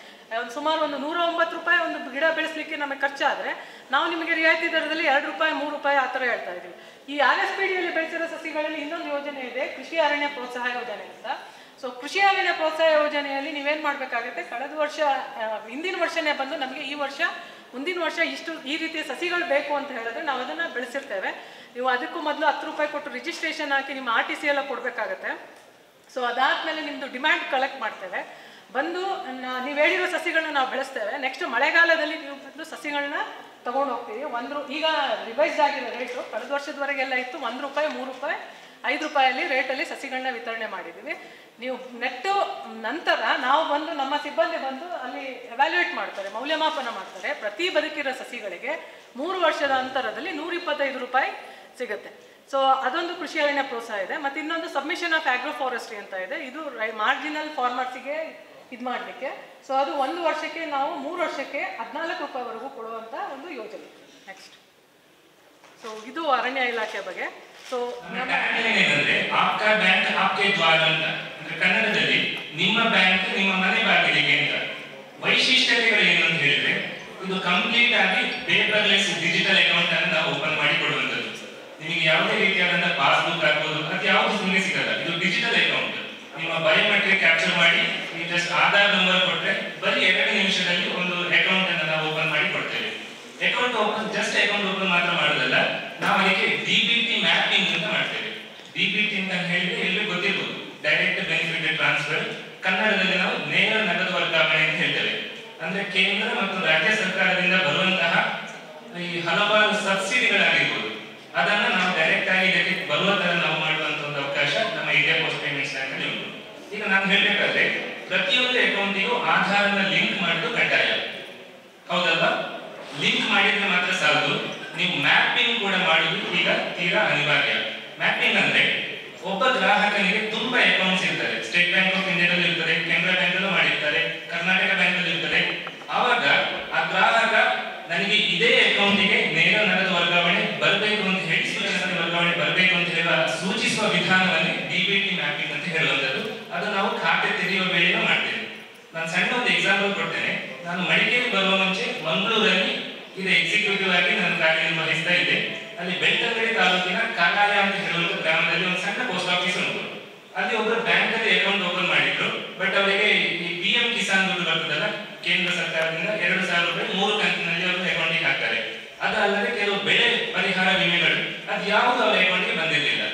ಸುಮಾರು ಒಂದು 109 ರೂಪಾಯಿ ಒಂದು ಗಿಡ ಬೆಳೆಸಲಿಕ್ಕೆ ನಮಗೆ ಖರ್ಚಾದರೆ ನಾವು ನಿಮಗೆ ರಿಯಾಯಿತಿ ದರದಲ್ಲಿ 2 ರೂಪಾಯಿ 3 ರೂಪಾಯಿ ಆ ಥರ ಹೇಳ್ತಾ ಇದ್ದೀವಿ. ಈ RSPDಯಲ್ಲಿ ಬೆಳೆಸಿರೋ ಸಸಿಗಳಲ್ಲಿ ಇನ್ನೊಂದು ಯೋಜನೆ ಇದೆ, ಕೃಷಿ ಅರಣ್ಯ ಪ್ರೋತ್ಸಾಹ ಯೋಜನೆ ಅಂತ. ಸೊ ಕೃಷಿ ಅರಣ್ಯ ಪ್ರೋತ್ಸಾಹ ಯೋಜನೆಯಲ್ಲಿ ನೀವೇನು ಮಾಡಬೇಕಾಗುತ್ತೆ, ಕಳೆದ ವರ್ಷ ಹಿಂದಿನ ವರ್ಷನೇ ಬಂದು ನಮಗೆ ಈ ವರ್ಷ ಮುಂದಿನ ವರ್ಷ ಈ ರೀತಿಯ ಸಸಿಗಳು ಬೇಕು ಅಂತ ಹೇಳಿದ್ರೆ ನಾವು ಅದನ್ನು ಬೆಳೆಸಿರ್ತೇವೆ. ನೀವು ಅದಕ್ಕೂ ಮೊದಲು 10 ರೂಪಾಯಿ ಕೊಟ್ಟು ರಿಜಿಸ್ಟ್ರೇಷನ್ ಹಾಕಿ ನಿಮ್ಮ RTC ಎಲ್ಲ ಕೊಡಬೇಕಾಗತ್ತೆ. ಸೊ ಅದಾದಮೇಲೆ ನಿಮ್ಮದು ಡಿಮ್ಯಾಂಡ್ ಕಲೆಕ್ಟ್ ಮಾಡ್ತೇವೆ, ಬಂದು ನೀವು ಹೇಳಿರೋ ಸಸಿಗಳನ್ನ ನಾವು ಬೆಳೆಸ್ತೇವೆ. ನೆಕ್ಸ್ಟ್ ಮಳೆಗಾಲದಲ್ಲಿ ನೀವು ಬಂದು ಸಸಿಗಳನ್ನ ತೊಗೊಂಡು ಹೋಗ್ತೀವಿ. ಈಗ ರಿವೈಸ್ ಆಗಿರೋ ರೇಟು ಕಳೆದ ವರ್ಷದವರೆಗೆಲ್ಲ ಇತ್ತು 1 ರೂಪಾಯಿ 3 ರೂಪಾಯಿ 5 ರೂಪಾಯಲ್ಲಿ ರೇಟಲ್ಲಿ ಸಸಿಗಳನ್ನ ವಿತರಣೆ ಮಾಡಿದ್ದೀವಿ. ನೀವು ನೆಟ್ಟು ನಂತರ ನಾವು ಬಂದು ನಮ್ಮ ಸಿಬ್ಬಂದಿ ಬಂದು ಅಲ್ಲಿ ಎವ್ಯಾಲ್ಯೂಯೇಟ್ ಮಾಡ್ತಾರೆ, ಮೌಲ್ಯಮಾಪನ ಮಾಡ್ತಾರೆ. ಪ್ರತಿ ಬದುಕಿರೋ ಸಸಿಗಳಿಗೆ 3 ವರ್ಷದ ಅಂತರದಲ್ಲಿ 125 ರೂಪಾಯಿ ಸಿಗುತ್ತೆ. ಸೊ ಅದೊಂದು ಕೃಷಿ ಅರಣ್ಯ ಪ್ರೋತ್ಸಾಹ ಇದೆ. ಮತ್ತು ಇನ್ನೊಂದು ಸಬ್ಮಿಷನ್ ಆಫ್ ಆಗ್ರೋ ಫಾರೆಸ್ಟ್ರಿ ಅಂತ ಇದೆ, ಇದು ಮಾರ್ಜಿನಲ್ ಫಾರ್ಮರ್ಸಿಗೆ ಇದು ಮಾಡಲಿಕ್ಕೆ. ಸೊ ಅದು 1 ವರ್ಷಕ್ಕೆ ನಾವು 3 ವರ್ಷಕ್ಕೆ 14 ರೂಪಾಯಿವರೆಗೂ ಕೊಡುವಂಥ ಒಂದು ಯೋಜನೆ. ನೆಕ್ಸ್ಟ್, ಸೊ ಇದು ಅರಣ್ಯ ಇಲಾಖೆ ಬಗ್ಗೆ. ಸೊ ಆಪ್ಕಾ ಬ್ಯಾಂಕ್ ಆಪ್ಕೆ ದ್ವಾರ ಅಂತ ಅಂದ್ರೆ ಕನ್ನಡದಲ್ಲಿ ನಿಮ್ಮ ಬ್ಯಾಂಕ್ ನಿಮ್ಮ ಮನೆ ಬಾಗಿಲಿಗೆ ಅಂತ. ವೈಶಿಷ್ಟ್ಯತೆಗಳು ಏನು ಅಂತ ಹೇಳಿದ್ರೆ, ಇದು ಕಂಪ್ಲೀಟ್ ಆಗಿ ಪೇಪರ್ಲೆಸ್ ಡಿಜಿಟಲ್ ಅಕೌಂಟ್ ಅನ್ನು ನಾವು ಓಪನ್ ಮಾಡಿ ಕೊಡುವಂಥದ್ದು. ನಿಮಗೆ ಯಾವುದೇ ರೀತಿಯಾದಂತಹ ಪಾಸ್ಬುಕ್ ಆಗ್ಬೋದು ಅದು ಯಾವುದು ಸುಮ್ಮನೆ ಸಿಗಲ್ಲ, ಇದು ಡಿಜಿಟಲ್ ಅಕೌಂಟ್. ನಿಮ್ಮ ಬಯೋಮೆಟ್ರಿಕ್ ಕ್ಯಾಪ್ಚರ್ ಮಾಡಿ ನೀವು ಜಸ್ಟ್ ಆಧಾರ್ ನಂಬರ್ ಕೊಟ್ಟರೆ ಬರೀ 2 ನಿಮಿಷದಲ್ಲಿ ಒಂದು ಅಕೌಂಟ್ ಅನ್ನು ನಾವು ಓಪನ್ ಮಾಡಿ ಕೊಡ್ತೇವೆ. ಅಕೌಂಟ್ ಓಪನ್ ಮಾತ್ರ ಮಾಡೋದಲ್ಲ, ನಾವು ಅದಕ್ಕೆ DBT ಮ್ಯಾಪಿಂಗ್ ಅಂತ ಮಾಡ್ತೇವೆ. DBT ಅಂತ ಹೇಳಿದ್ರೆ ಎಲ್ಲರಿಗೂ ಗೊತ್ತಿರ್ಬೋದು, ಡೈರೆಕ್ಟ್ ಬೆನಿಫಿಟ್ ಟ್ರಾನ್ಸ್ಫರ್. ಕನ್ನಡದಲ್ಲಿ ನಾವು ನೇರ ನಗದು ವರ್ಗಾವಣೆ ಅಂತ ಹೇಳ್ತೇವೆ. ಅಂದ್ರೆ ಕೇಂದ್ರ ಮತ್ತು ರಾಜ್ಯ ಸರ್ಕಾರದಿಂದ ಬರುವಂತಹ ಈ ಹಲವಾರು ಸಬ್ಸಿಡಿಗಳಾಗಿರ್ಬೋದು, ಅದನ್ನು ನಾವು ಡೈರೆಕ್ಟ್ ಆಗಿ ಇದಕ್ಕೆ ಬರುವ ತರ ನಾವು ಮಾಡುವಂತ ಒಂದು ಅವಕಾಶ ನಮ್ಮ ಇಂಡಿಯಾ ಪೋಸ್ಟ್ ಪೇಮೆಂಟ್ಸ್ ಬ್ಯಾಂಕ್ ಅಲ್ಲಿ ಉಂಟು. ಈಗ ನಾನು ಹೇಳ್ಬೇಕಾದ್ರೆ ಪ್ರತಿಯೊಂದು ಅಕೌಂಟಿಗೂ ಆಧಾರನ ಲಿಂಕ್ ಮಾಡೋದು ಕಡ್ಡಾಯ, ಹೌದಲ್ವಾ? ಲಿಂಕ್ ಮಾಡಿದ್ರೆ ಮಾತ್ರ ಸಾಲದು, ನೀವು ಮ್ಯಾಪಿಂಗ್ ಕೂಡ ಮಾಡುವುದು ಈಗ ತೀರಾ ಅನಿವಾರ್ಯ. ಮ್ಯಾಪಿಂಗ್ ಅಂದ್ರೆ ಒಬ್ಬ ಗ್ರಾಹಕನಿಗೆ ತುಂಬಾ ಅಕೌಂಟ್ಸ್ ಇರ್ತಾರೆ, ಸ್ಟೇಟ್ ಬ್ಯಾಂಕ್ ಆಫ್ ಇಂಡಿಯಾದಲ್ಲಿ ಇರ್ತದೆ, ಕೆನರಾ ಬ್ಯಾಂಕ್ ಅಲ್ಲೂ ಮಾಡಿರ್ತಾರೆ, ಕರ್ನಾಟಕ ಬ್ಯಾಂಕ್ ಅಲ್ಲಿ ಇರ್ತದೆ. ಆವಾಗ ಆ ಗ್ರಾಹಕ ನನಗೆ ಇದೇ ಅಕೌಂಟಿಗೆ ನೇರ ನಗದು ವರ್ಗಾವಣೆ ಬರಬೇಕು ಅಂತ ಹೇಳಿ, ಸೂಚನೆ ವರ್ಗಾವಣೆ ಬರಬೇಕು ಅಂತ ಹೇಳುವ ಸೂಚಿಸುವ ವಿಧಾನವನ್ನೇ DBT ಮ್ಯಾಪಿಂಗ್ ಅಂತ ಹೇಳುವಂಥದ್ದು. ಅದು ನಾವು ಖಾತೆ ತೆರೆಯುವ ವೇಳೆ ಮಾಡ್ತೇವೆ. ನಾನು ಸಣ್ಣ ಒಂದು ಎಕ್ಸಾಂಪಲ್ ಕೊಡ್ತೇನೆ. ನಾನು ಮಡಿಕೇರಿ ಬರುವ ಮುಂಚೆ ಮಂಗಳೂರಲ್ಲಿ ಇದು ಎಕ್ಸಿಕ್ಯೂಟಿವ್ ಆಗಿ ನಾನು ಕಾರ್ಯನಿರ್ವಹಿಸ್ತಾ ಇದ್ದೆ. ಅಲ್ಲಿ ಬೆಳ್ತಂಗಡಿ ತಾಲೂಕಿನ ಕಾಕಾಯ ಅಂತ ಹೇಳುವಂತ ಗ್ರಾಮದಲ್ಲಿ ಒಂದು ಸಣ್ಣ ಪೋಸ್ಟ್ ಆಫೀಸ್ ಉಂಟು. ಅಲ್ಲಿ ಒಬ್ಬರು ಬ್ಯಾಂಕ್ ಅಲ್ಲಿ ಅಕೌಂಟ್ ಓಪನ್ ಮಾಡಿದ್ರು. ಬಟ್ ಅವರಿಗೆ ಈ PM ಕಿಸಾನ್ ದುಡ್ಡು ಬರ್ತದಲ್ಲ ಕೇಂದ್ರ ಸರ್ಕಾರದಿಂದ 2,000 ರೂಪಾಯಿ 3 ಕಂತಿನಲ್ಲಿ ಅವರು ಅಕೌಂಟಿಗೆ ಹಾಕ್ತಾರೆ. ಅದಲ್ಲದೆ ಕೆಲವು ಬೆಳೆ ಪರಿಹಾರ ವಿಮೆಗಳು ಅದು ಯಾವುದು ಅವರ ಅಕೌಂಟ್ಗೆ ಬಂದಿರಲಿಲ್ಲ.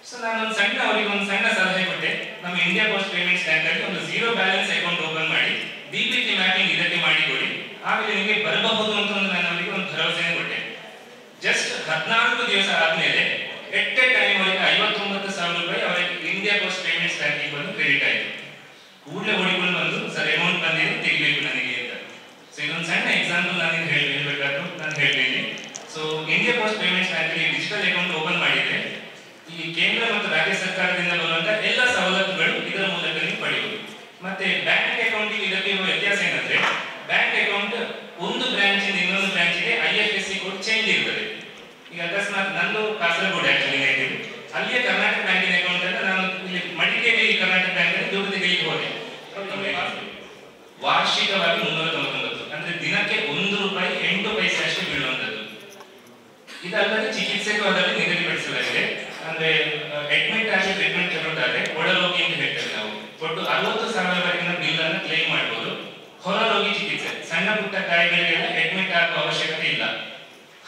ಸೊ ನಾನು ಅವರಿಗೆ ಒಂದು ಸಣ್ಣ ಸಲಹೆ ಕೊಟ್ಟೆ, ನಮ್ಮ ಇಂಡಿಯಾ ಪೋಸ್ಟ್ ಪೇಮೆಂಟ್ಸ್ ಬ್ಯಾಂಕ್ ಅಲ್ಲಿ ಒಂದು 0 ಬ್ಯಾಲೆನ್ಸ್ ಅಕೌಂಟ್ ಓಪನ್ ಮಾಡಿ DBT ಮ್ಯಾಪಿಂಗ್ ಇದಕ್ಕೆ ಮಾಡಿಕೊಡಿ, ಆಮೇಲೆ ನಿಮಗೆ ಬರಬಹುದು ಅಂತ ನಾನು ಅವರಿಗೆ ಒಂದು ಭರವಸೆಯನ್ನು ಕೊಟ್ಟೆ. ಜಸ್ಟ್ 14 ದಿವಸ ಆದ್ಮೇಲೆ ಎಟ್ ಎ ಟೈಮ್ ಅವರಿಗೆ 59,000 ರೂಪಾಯಿ ಅವರಿಗೆ ಇಂಡಿಯಾ ಪೋಸ್ಟ್ ಪೇಮೆಂಟ್ಸ್ ಬ್ಯಾಂಕಿಗೆ ಬಂದು ಕ್ರೆಡಿಟ್ ಆಯಿತು. ಕೂಡಲೇ ಓಡಿಕೊಂಡು ಬಂದು ಸರ್ ಅಮೌಂಟ್ ಬಂದಿದೆ ತೆಗಿಬೇಕು ನನಗೆ ಅಂತ. ಸೊ ಇದೊಂದು ಸಣ್ಣ ಎಕ್ಸಾಂಪಲ್ ನಾನು ಹೇಳ್ಬೇಕಾದ್ರು ನಾನು ಹೇಳ್ತೀನಿ. ಸೊ ಇಂಡಿಯಾ ಪೋಸ್ಟ್ ಪೇಮೆಂಟ್ಸ್ ಬ್ಯಾಂಕಿಗೆ ಡಿಜಿಟಲ್ ಅಕೌಂಟ್ ಓಪನ್ ಮಾಡಿದ್ರೆ ಈ ಕೇಂದ್ರ ಮತ್ತು ರಾಜ್ಯ ಸರ್ಕಾರದಿಂದ ಬರುವಂತಹ ಎಲ್ಲ ಸವಲತ್ತುಗಳು ಇದರ ಮೂಲಕ ನೀವು ಪಡೆಯುವುದು. ಮತ್ತೆ ಬ್ಯಾಂಕ್ ಅಕೌಂಟಿಗೆ ಇದಕ್ಕೆ ಇರುವ ವ್ಯತ್ಯಾಸ ಏನಂದ್ರೆ, ಬ್ಯಾಂಕ್ ಅಕೌಂಟ್ ಒಂದು ಬ್ರಾಂಚ್ ಇಂದ ಇನ್ನೊಂದು ಬ್ರಾಂಚ್ಗೆ IFSC ಕೋಡ್ ಚೇಂಜ್ ಇರ್ತದೆ. ಈಗ ಅಕಸ್ಮಾತ್ ನಂದು ಕಾಸರಗೋಡು ಆಕ್ಚುಲಿ ನೇಟಿವ್, ಅಲ್ಲಿಯೇ ಕರ್ನಾಟಕ ಬ್ಯಾಂಕಿನ ಅಕೌಂಟ್ ಅನ್ನು ನಾನು ಇಲ್ಲಿ ಮಡಿಕೇರಿ ಕರ್ನಾಟಕ ಬ್ಯಾಂಕ್ ಅಲ್ಲಿ ದುಡ್ಡು ತೆಗೆಯಲಿಕ್ಕೆ ಹೋದೆ. ವಾರ್ಷಿಕವಾಗಿ 399 ಅಂದ್ರೆ ದಿನಕ್ಕೆ 1 ರೂಪಾಯಿ 8 ಪೈಸೆ ಅಷ್ಟು ಬೀಳುವಂತದ್ದು. ಇದಲ್ಲದೆ ಚಿಕಿತ್ಸೆಗೂ ಅದರಲ್ಲಿ ನಿಗದಿಪಡಿಸಲಾಗಿದೆ. ಅಂದ್ರೆ ಅಡ್ಮಿಟ್ ಆಗಿ ಟ್ರೀಟ್ಮೆಂಟ್ ತಗೊಳ್ತಾರೆ, ಒಳರೋಗಿ ಅಂತ ಹೇಳ್ತೇವೆ ನಾವು. ಒಟ್ಟು 60,000 ಬಿಲ್ ಅನ್ನು ಕ್ಲೇಮ್ ಮಾಡಬಹುದು. ಹೊರರೋಗಿ ಚಿಕಿತ್ಸೆ, ಸಣ್ಣ ಪುಟ್ಟ ಕಾಯಿಲೆಗಳಿಗೆಲ್ಲ ಅಡ್ಮಿಟ್ ಆಗುವ ಅವಶ್ಯಕತೆ ಇಲ್ಲ.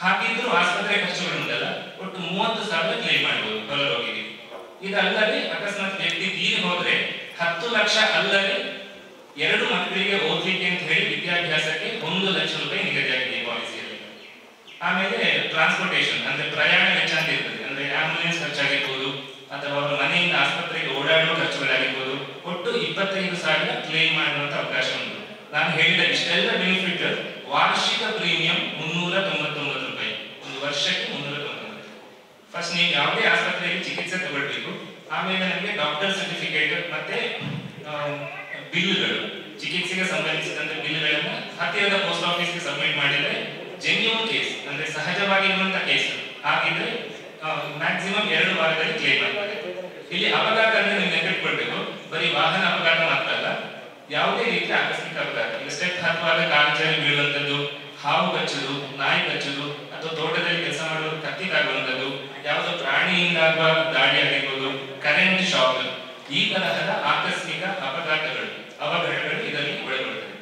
ಹಾಗಿದ್ರೂ ಆಸ್ಪತ್ರೆ ಖರ್ಚುಗಳುಂಟಲ್ಲ, ಒಟ್ಟು 30,000 ಕ್ಲೇಮ್ ಮಾಡಬಹುದು ಹೊರರೋಗಿಗೆ. ಇದಲ್ಲದೆ ಅಕಸ್ಮಾತ್ ವ್ಯಕ್ತಿ ತೀರಿ ಹೋದ್ರೆ 10 ಲಕ್ಷ ಅಲ್ಲದೆ 2 ಮಕ್ಕಳಿಗೆ ಓದ್ಲಿಕ್ಕೆ ಅಂತ ಹೇಳಿ ವಿದ್ಯಾಭ್ಯಾಸಕ್ಕೆ 1 ಲಕ್ಷ ರೂಪಾಯಿ ನಿಗದಿಯಾಗಿದೆ ಈ ಪಾಲಿಸಿಯಲ್ಲಿ. ಆಮೇಲೆ ಟ್ರಾನ್ಸ್ಪೋರ್ಟೇಷನ್ ಅಂದ್ರೆ ಪ್ರಯಾಣ ವೆಚ್ಚ ಅಂತ ಇರ್ತದೆ, ಅಂದ್ರೆ ಆಂಬುಲೆನ್ಸ್ ಖರ್ಚಾಗಿರ್ಬೋದು ಅಥವಾ ಅವರ ಮನೆಯಿಂದ ಆಸ್ಪತ್ರೆಗೆ ಓಡಾಡುವ ಖರ್ಚುಗಳಾಗಿರ್ಬೋದು. ಒಟ್ಟು 25,000 ಕ್ಲೇಮ್ ಮಾಡುವಂತ ಅವಕಾಶ ಉಂಟು. ನಾನು ಹೇಳಿದ ಇಷ್ಟೆಲ್ಲ ಬೆನಿಫಿಟ್ ವಾರ್ಷಿಕ ಪ್ರೀಮಿಯಂ 399 ರೂಪಾಯಿ, ಒಂದು ವರ್ಷಕ್ಕೆ 399. ಫಸ್ಟ್ ನೀವು ಯಾವುದೇ ಆಸ್ಪತ್ರೆಯಲ್ಲಿ ಚಿಕಿತ್ಸೆ ತಗೊಳ್ಬೇಕು, ಆಮೇಲೆ ನಮಗೆ ಡಾಕ್ಟರ್ ಸರ್ಟಿಫಿಕೇಟ್ ಮತ್ತೆ ಬಿಲ್ಗಳು, ಚಿಕಿತ್ಸೆಗೆ ಸಂಬಂಧಿಸಿದಂತೆ ಬಿಲ್ಗಳನ್ನು ಹತ್ತಿರದ ಪೋಸ್ಟ್ ಆಫೀಸ್ಗೆ ಸಬ್ಮಿಟ್ ಮಾಡಿದ್ರೆ ಜೆನ್ಯೂನ್ ಕೇಸ್ ಅಂದ್ರೆ ಸಹಜವಾಗಿರುವಂತಹ ಕೇಸ್ ಆಗಿದ್ರೆ ಮ್ಯಾಕ್ಸಿಮಮ್ 2 ವಾರದಲ್ಲಿ ಕ್ಲೇಮ್ ಆಗ್ತದೆ. ಇಲ್ಲಿ ಅಪಘಾತ ಅಂದ್ರೆ ನೀವು ನೆನಪಿಟ್ಕೊಳ್ಬೇಕು, ಬರೀ ವಾಹನ ಅಪಘಾತ ಮಾತ್ರ ಅಲ್ಲ, ಯಾವುದೇ ರೀತಿ ರೀತಿಯ ಆಕಸ್ಮಿಕ ಅಪಘಾತ. ಈಗ ಸ್ಟೆಪ್ ಹತ್ತುವಾಗ ಕಾಲು ಜಾರಿ ಬೀಳುವಂಥದ್ದು, ಹಾವು ಕಚ್ಚುದು, ನಾಯಿ ಕಚ್ಚುದು, ಅಥವಾ ತೋಟದಲ್ಲಿ ಕೆಲಸ ಮಾಡುವ ಕತ್ತಿ ತಾಗುವಂಥದ್ದು, ಯಾವುದೋ ಪ್ರಾಣಿಯಿಂದ ಆಗುವ ದಾಳಿ ಆಗಿರ್ಬೋದು, ಕರೆಂಟ್ ಶಾಕ್, ಈ ತರಹದ ಆಕಸ್ಮಿಕ ಅವಘಡಗಳು ಇದರಲ್ಲಿ ಒಳಗೊಳ್ಳುತ್ತವೆ.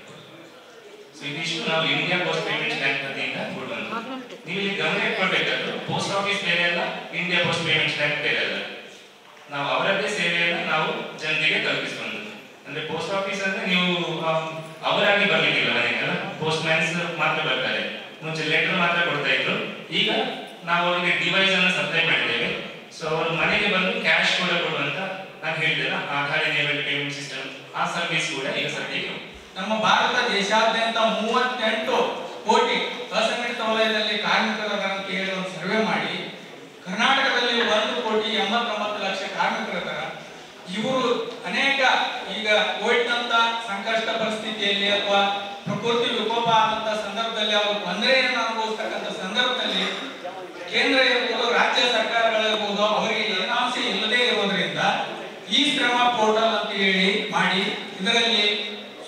ಸೊ ಇದಿಷ್ಟು ನಾವು ಇಂಡಿಯಾ ಪೋಸ್ಟ್ ಪೇಮೆಂಟ್ ಬ್ಯಾಂಕ್ ವತಿಯಿಂದ ಕೊಡುವಂಥದ್ದು. ನೀವು ಇಲ್ಲಿ ಗಮನ ಇಟ್ಕೊಳ್ಬೇಕಾದ್ರು ಪೋಸ್ಟ್ ಆಫೀಸ್ ಬೇರೆ ಅಲ್ಲ, ಇಂಡಿಯಾ ಪೋಸ್ಟ್ ಪೇಮೆಂಟ್ ಬ್ಯಾಂಕ್ ಬೇರೆ ಅಲ್ಲ. ನಾವು ಅವರದ್ದೇ ಸೇವೆಯನ್ನು ನಾವು ಜನತೆಗೆ ತಲುಪಿಸುವಂಥದ್ದು. ಅಂದ್ರೆ ಪೋಸ್ಟ್ ಆಫೀಸ್ ಅಂದ್ರೆ ನೀವು ಅವರಾಗಿ ಬರ್ಲಿಕ್ಕಿಲ್ಲ ಮನೆಗೆಲ್ಲ, ಪೋಸ್ಟ್ ಮ್ಯಾನ್ಸ್ ಮಾತ್ರ ಬರ್ತಾರೆ. ಮುಂಚೆ ಲೆಟರ್ ಮಾತ್ರ ಕೊಡ್ತಾ ಇದ್ರು, ಈಗ ನಾವು ಅವರಿಗೆ ಡಿವೈಸ್ ಅನ್ನು ಸಪ್ಲೈ ಮಾಡಿದ್ದೇವೆ. ಸೊ ಅವರು ಮನೆಗೆ ಬಂದು ಕ್ಯಾಶ್ ಕೂಡ ಕೊಡುವಂತ ನಾನು ಹೇಳಿದೆ ಆಧಾರ್ ಎನೇಬಲ್ಡ್ ಪೇಮೆಂಟ್ ಸಿಸ್ಟಮ್, ಆ ಸರ್ವಿಸ್ ಕೂಡ ಈಗ ಸದ್ಯಕ್ಕೆ ನಮ್ಮ ಭಾರತ ದೇಶಾದ್ಯಂತ 38 ಕೋಟಿ ಅಸಂಘಟಿತ ವಲಯದಲ್ಲಿ ಕಾರ್ಮಿಕರನ್ನು ಕೇಳಿ ಒಂದು ಸರ್ವೆ ಮಾಡಿ ಕರ್ನಾಟಕದಲ್ಲಿ 1,89,00,000 ಕಾರ್ಮಿಕರಿದ್ದಾರೆ. ಇವರು ಅನೇಕ ಈಗ ಕೋವಿಡ್ನಂತ ಸಂಕಷ್ಟ ಪರಿಸ್ಥಿತಿಯಲ್ಲಿ ಅಥವಾ ಪ್ರಕೃತಿ ವಿಕೋಪ ಆದಂತ ಸಂದರ್ಭದಲ್ಲಿ ಅವರು ತೊಂದರೆಯನ್ನು ಅನುಭವಿಸ್ತಕ್ಕಂಥ ಸಂದರ್ಭದಲ್ಲಿ ಕೇಂದ್ರ ಇರ್ಬೋದು, ರಾಜ್ಯ ಸರ್ಕಾರಗಳಿರ್ಬೋದು, ಅವರಿಗೆ ಏನಾಂಶ ಇಲ್ಲದೆ ಇರೋದ್ರಿಂದ ಈ ಶ್ರಮ ಪೋರ್ಟಲ್ ಅಂತ ಹೇಳಿ ಮಾಡಿ ಇದರಲ್ಲಿ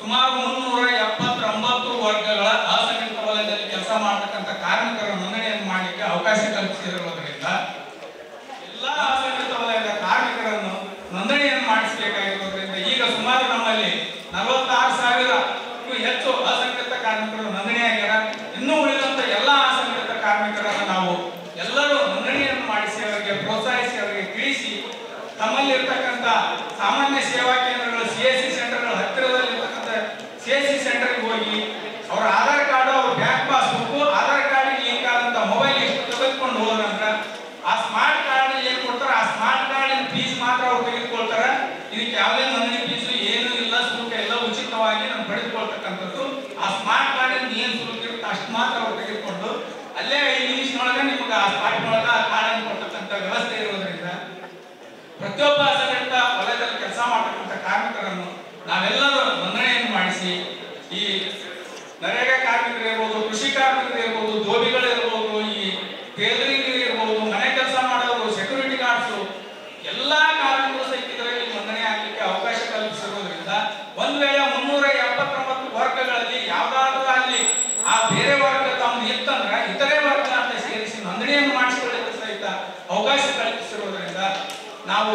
ಸುಮಾರು 379 ವರ್ಗಗಳ ಅಸಂಘಟಿತ ವಲಯದಲ್ಲಿ ಕೆಲಸ ಮಾಡತಕ್ಕಂಥ ಕಾರ್ಮಿಕರ ನೋಂದಣಿಯನ್ನು ಮಾಡಲಿಕ್ಕೆ ಅವಕಾಶ ಕಲ್ಪಿಸಿರುವುದರಿಂದ ಎಲ್ಲಾ ಅಸಂಘಟಿತ ವಲಯದ ಕಾರ್ಮಿಕರನ್ನು ನೋಂದಣಿಯನ್ನು ಮಾಡಿಸಬೇಕಾಗಿರುವುದರಿಂದ ಈಗ ಸುಮಾರು ನಮ್ಮಲ್ಲಿ 46,000ಕ್ಕೂ ಹೆಚ್ಚು ಅಸಂಘಟಿತ ಕಾರ್ಮಿಕರು ನೋಂದಣಿಯಾಗ್ಯಾರ. ಇನ್ನೂ ಉಳಿದಂತ ಎಲ್ಲಾ ಅಸಂಘಟಿತ ಕಾರ್ಮಿಕರನ್ನು ನಾವು ಎಲ್ಲರೂ ನೋಂದಣಿಯನ್ನು ಮಾಡಿಸಿ ಅವರಿಗೆ ಪ್ರೋತ್ಸಾಹಿಸಿ ಅವರಿಗೆ ತಿಳಿಸಿ ತಮ್ಮಲ್ಲಿ ಇರ್ತಕ್ಕಂಥ ಸಾಮಾನ್ಯ ಸೇವಾ ಕೇಂದ್ರಗಳು CSC ಸೆಂಟರ್ಗಳ ಹತ್ತಿರದಲ್ಲಿ ಇರ್ತಕ್ಕಂಥ CSC ಸೆಂಟರ್ಗೆ ಹೋಗಿ ಅವರ ಆಧಾರ್ ಕಾರ್ಡ್, ಅವ್ರ bank passbook, Aadhaar card link ಆದಂತ ಮೊಬೈಲ್ ಎಷ್ಟು ತೆಗೆದುಕೊಂಡು ಹೋದ್ರಂದ್ರೆ ಆ ಸ್ಮಾರ್ಟ್ ಕಾರ್ಡ್ ಏನ್ ಕೊಡ್ತಾರ ಆ ಸ್ಮಾರ್ಟ್ ಕಾರ್ಡ್ ಫೀಸ್ ಮಾತ್ರ ಅವ್ರು ತೆಗೆದುಕೊಳ್ತಾರ. ಇದಕ್ಕೆ ಯಾವುದೇ ನೋಂದಣಿ ಫೀಸ್ ಏನು ಇಲ್ಲ, ಶುಲ್ಕ ಎಲ್ಲ ಉಚಿತವಾಗಿ ನಾವು ಪಡೆದುಕೊಳ್ತಕ್ಕಂಥದ್ದು. ಆ ಸ್ಮಾರ್ಟ್ ಕಾರ್ಡ್ ಏನ್ ಶುಲ್ಕ ಇರುತ್ತೆ ಅಷ್ಟು ಮಾತ್ರ ಅವ್ರು ತೆಗೆದುಕೊಂಡು ಅಲ್ಲೇ 5 ನಿಮಿಷದೊಳಗೆ ನಿಮ್ಗೆ ಆ ಸ್ಪಾಟ್ ಒಳಗೆ ಆ ಕಾರ್ಡ್ ಅನ್ನು ಕೊಡ್ತಕ್ಕಂಥ ವ್ಯವಸ್ಥೆ ಇರೋದ್ರಿಂದ ಪ್ರತಿಯೊಬ್ಬ ಅಸಂಘಟಿತ ವಲಯದಲ್ಲಿ ಕೆಲಸ ಮಾಡತಕ್ಕಂಥ ಕಾರ್ಮಿಕರನ್ನು ನಾವೆಲ್ಲರೂ ನೋಂದಣಿಯನ್ನು ಮಾಡಿಸಿ ಈ ನರೇಗಾ ಕಾರ್ಮಿಕರು ಇರ್ಬೋದು, ಕೃಷಿ ಕಾರ್ಮಿಕರು ಇರ್ಬೋದು, ಧೋಬಿಗಳಿರ್ಬೋದು, ಈ ಟೇಲರಿಂಗ್ ಇರ್ಬೋದು, ಮನೆ ಕೆಲಸ ಮಾಡೋರು, ಸೆಕ್ಯೂರಿಟಿ ಗಾರ್ಡ್ಸು, ಎಲ್ಲಾ ಕಾರ್ಮಿಕರು ಸಹಿತ ಇದರಲ್ಲಿ ನೋಂದಣಿ ಆಗಲಿಕ್ಕೆ ಅವಕಾಶ ಕಲ್ಪಿಸಿರೋದ್ರಿಂದ ಒಂದ್ ವೇಳೆ 379 ವರ್ಗಗಳಲ್ಲಿ ಯಾವ್ದಾದ್ರೂ ಅಲ್ಲಿ ಆ ಬೇರೆ ವರ್ಗ ತಮ್ಮ ಇತ್ತಂದ್ರೆ ಇತರೆ ವರ್ಗ ಅಂತ ಸೇರಿಸಿ ನೋಂದಣಿಯನ್ನು ಮಾಡಿಸಿಕೊಳ್ಳಲಿಕ್ಕೆ ಸಹಿತ ಅವಕಾಶ ಕಲ್ಪಿಸಿರೋದ್ರಿಂದ ನಾವು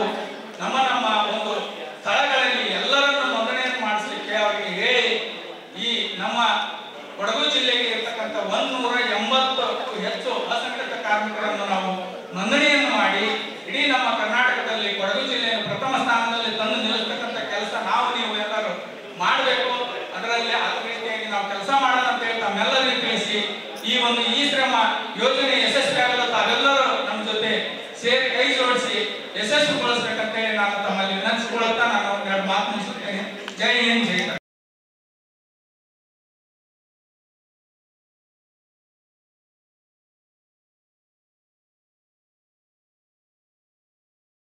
ನಮ್ಮ ಒಂದು ಸ್ಥಳಗಳಲ್ಲಿ ಎಲ್ಲರನ್ನು ನೋಂದಣಿಯನ್ನು ಮಾಡಿಸಲಿಕ್ಕೆ ಅವರಿಗೆ ಹೇಳಿ ಈ ನಮ್ಮ ಕೊಡಗು ಜಿಲ್ಲೆಗೆ ಇರ್ತಕ್ಕಂಥ 180ಕ್ಕೂ ಹೆಚ್ಚು ಅಸಂಘಟಿತ ಕಾರ್ಮಿಕರನ್ನು ನಾವು ನೋಂದಣಿಯನ್ನು ಮಾಡಿ ಇಡೀ ನಮ್ಮ ಕರ್ನಾಟಕದಲ್ಲಿ ಕೊಡಗು ಜಿಲ್ಲೆಯ ಪ್ರಥಮ ಸ್ಥಾನದಲ್ಲಿ ತಂದು ನಿಲ್ಲಿಸ್ತಕ್ಕಂಥ ಕೆಲಸ ನಾವು ನೀವು ಎಲ್ಲರೂ ಮಾಡಬೇಕು. ಅದರಲ್ಲಿ ಅದೇ ರೀತಿಯಾಗಿ ನಾವು ಕೆಲಸ ಮಾಡೋಣ ಅಂತ ಹೇಳಿ ತಮ್ಮೆಲ್ಲರಿಗೂ ತಿಳಿಸಿ ಈ ಶ್ರಮ ಯೋಜನೆ ಯಶಸ್ವಿ ಆಗಲು ತಾವೆಲ್ಲರೂ ನಮ್ಮ ಜೊತೆ ಸೇರಿ ಕೈ ಜೋಡಿಸಿ ಯಶಸ್ವಿಗೊಳಿಸಬೇಕಂತ ಹೇಳಿ ನಾನು ತಮ್ಮಲ್ಲಿ ವಿನಂತಿಸಿಕೊಳ್ಳುತ್ತಾ ನಾನು 2 ಮಾತು ಮುಗಿಸುತ್ತೇನೆ. ಜೈ ಹಿಂದ್, ಜೈ ಕರ್ನಾಟಕ.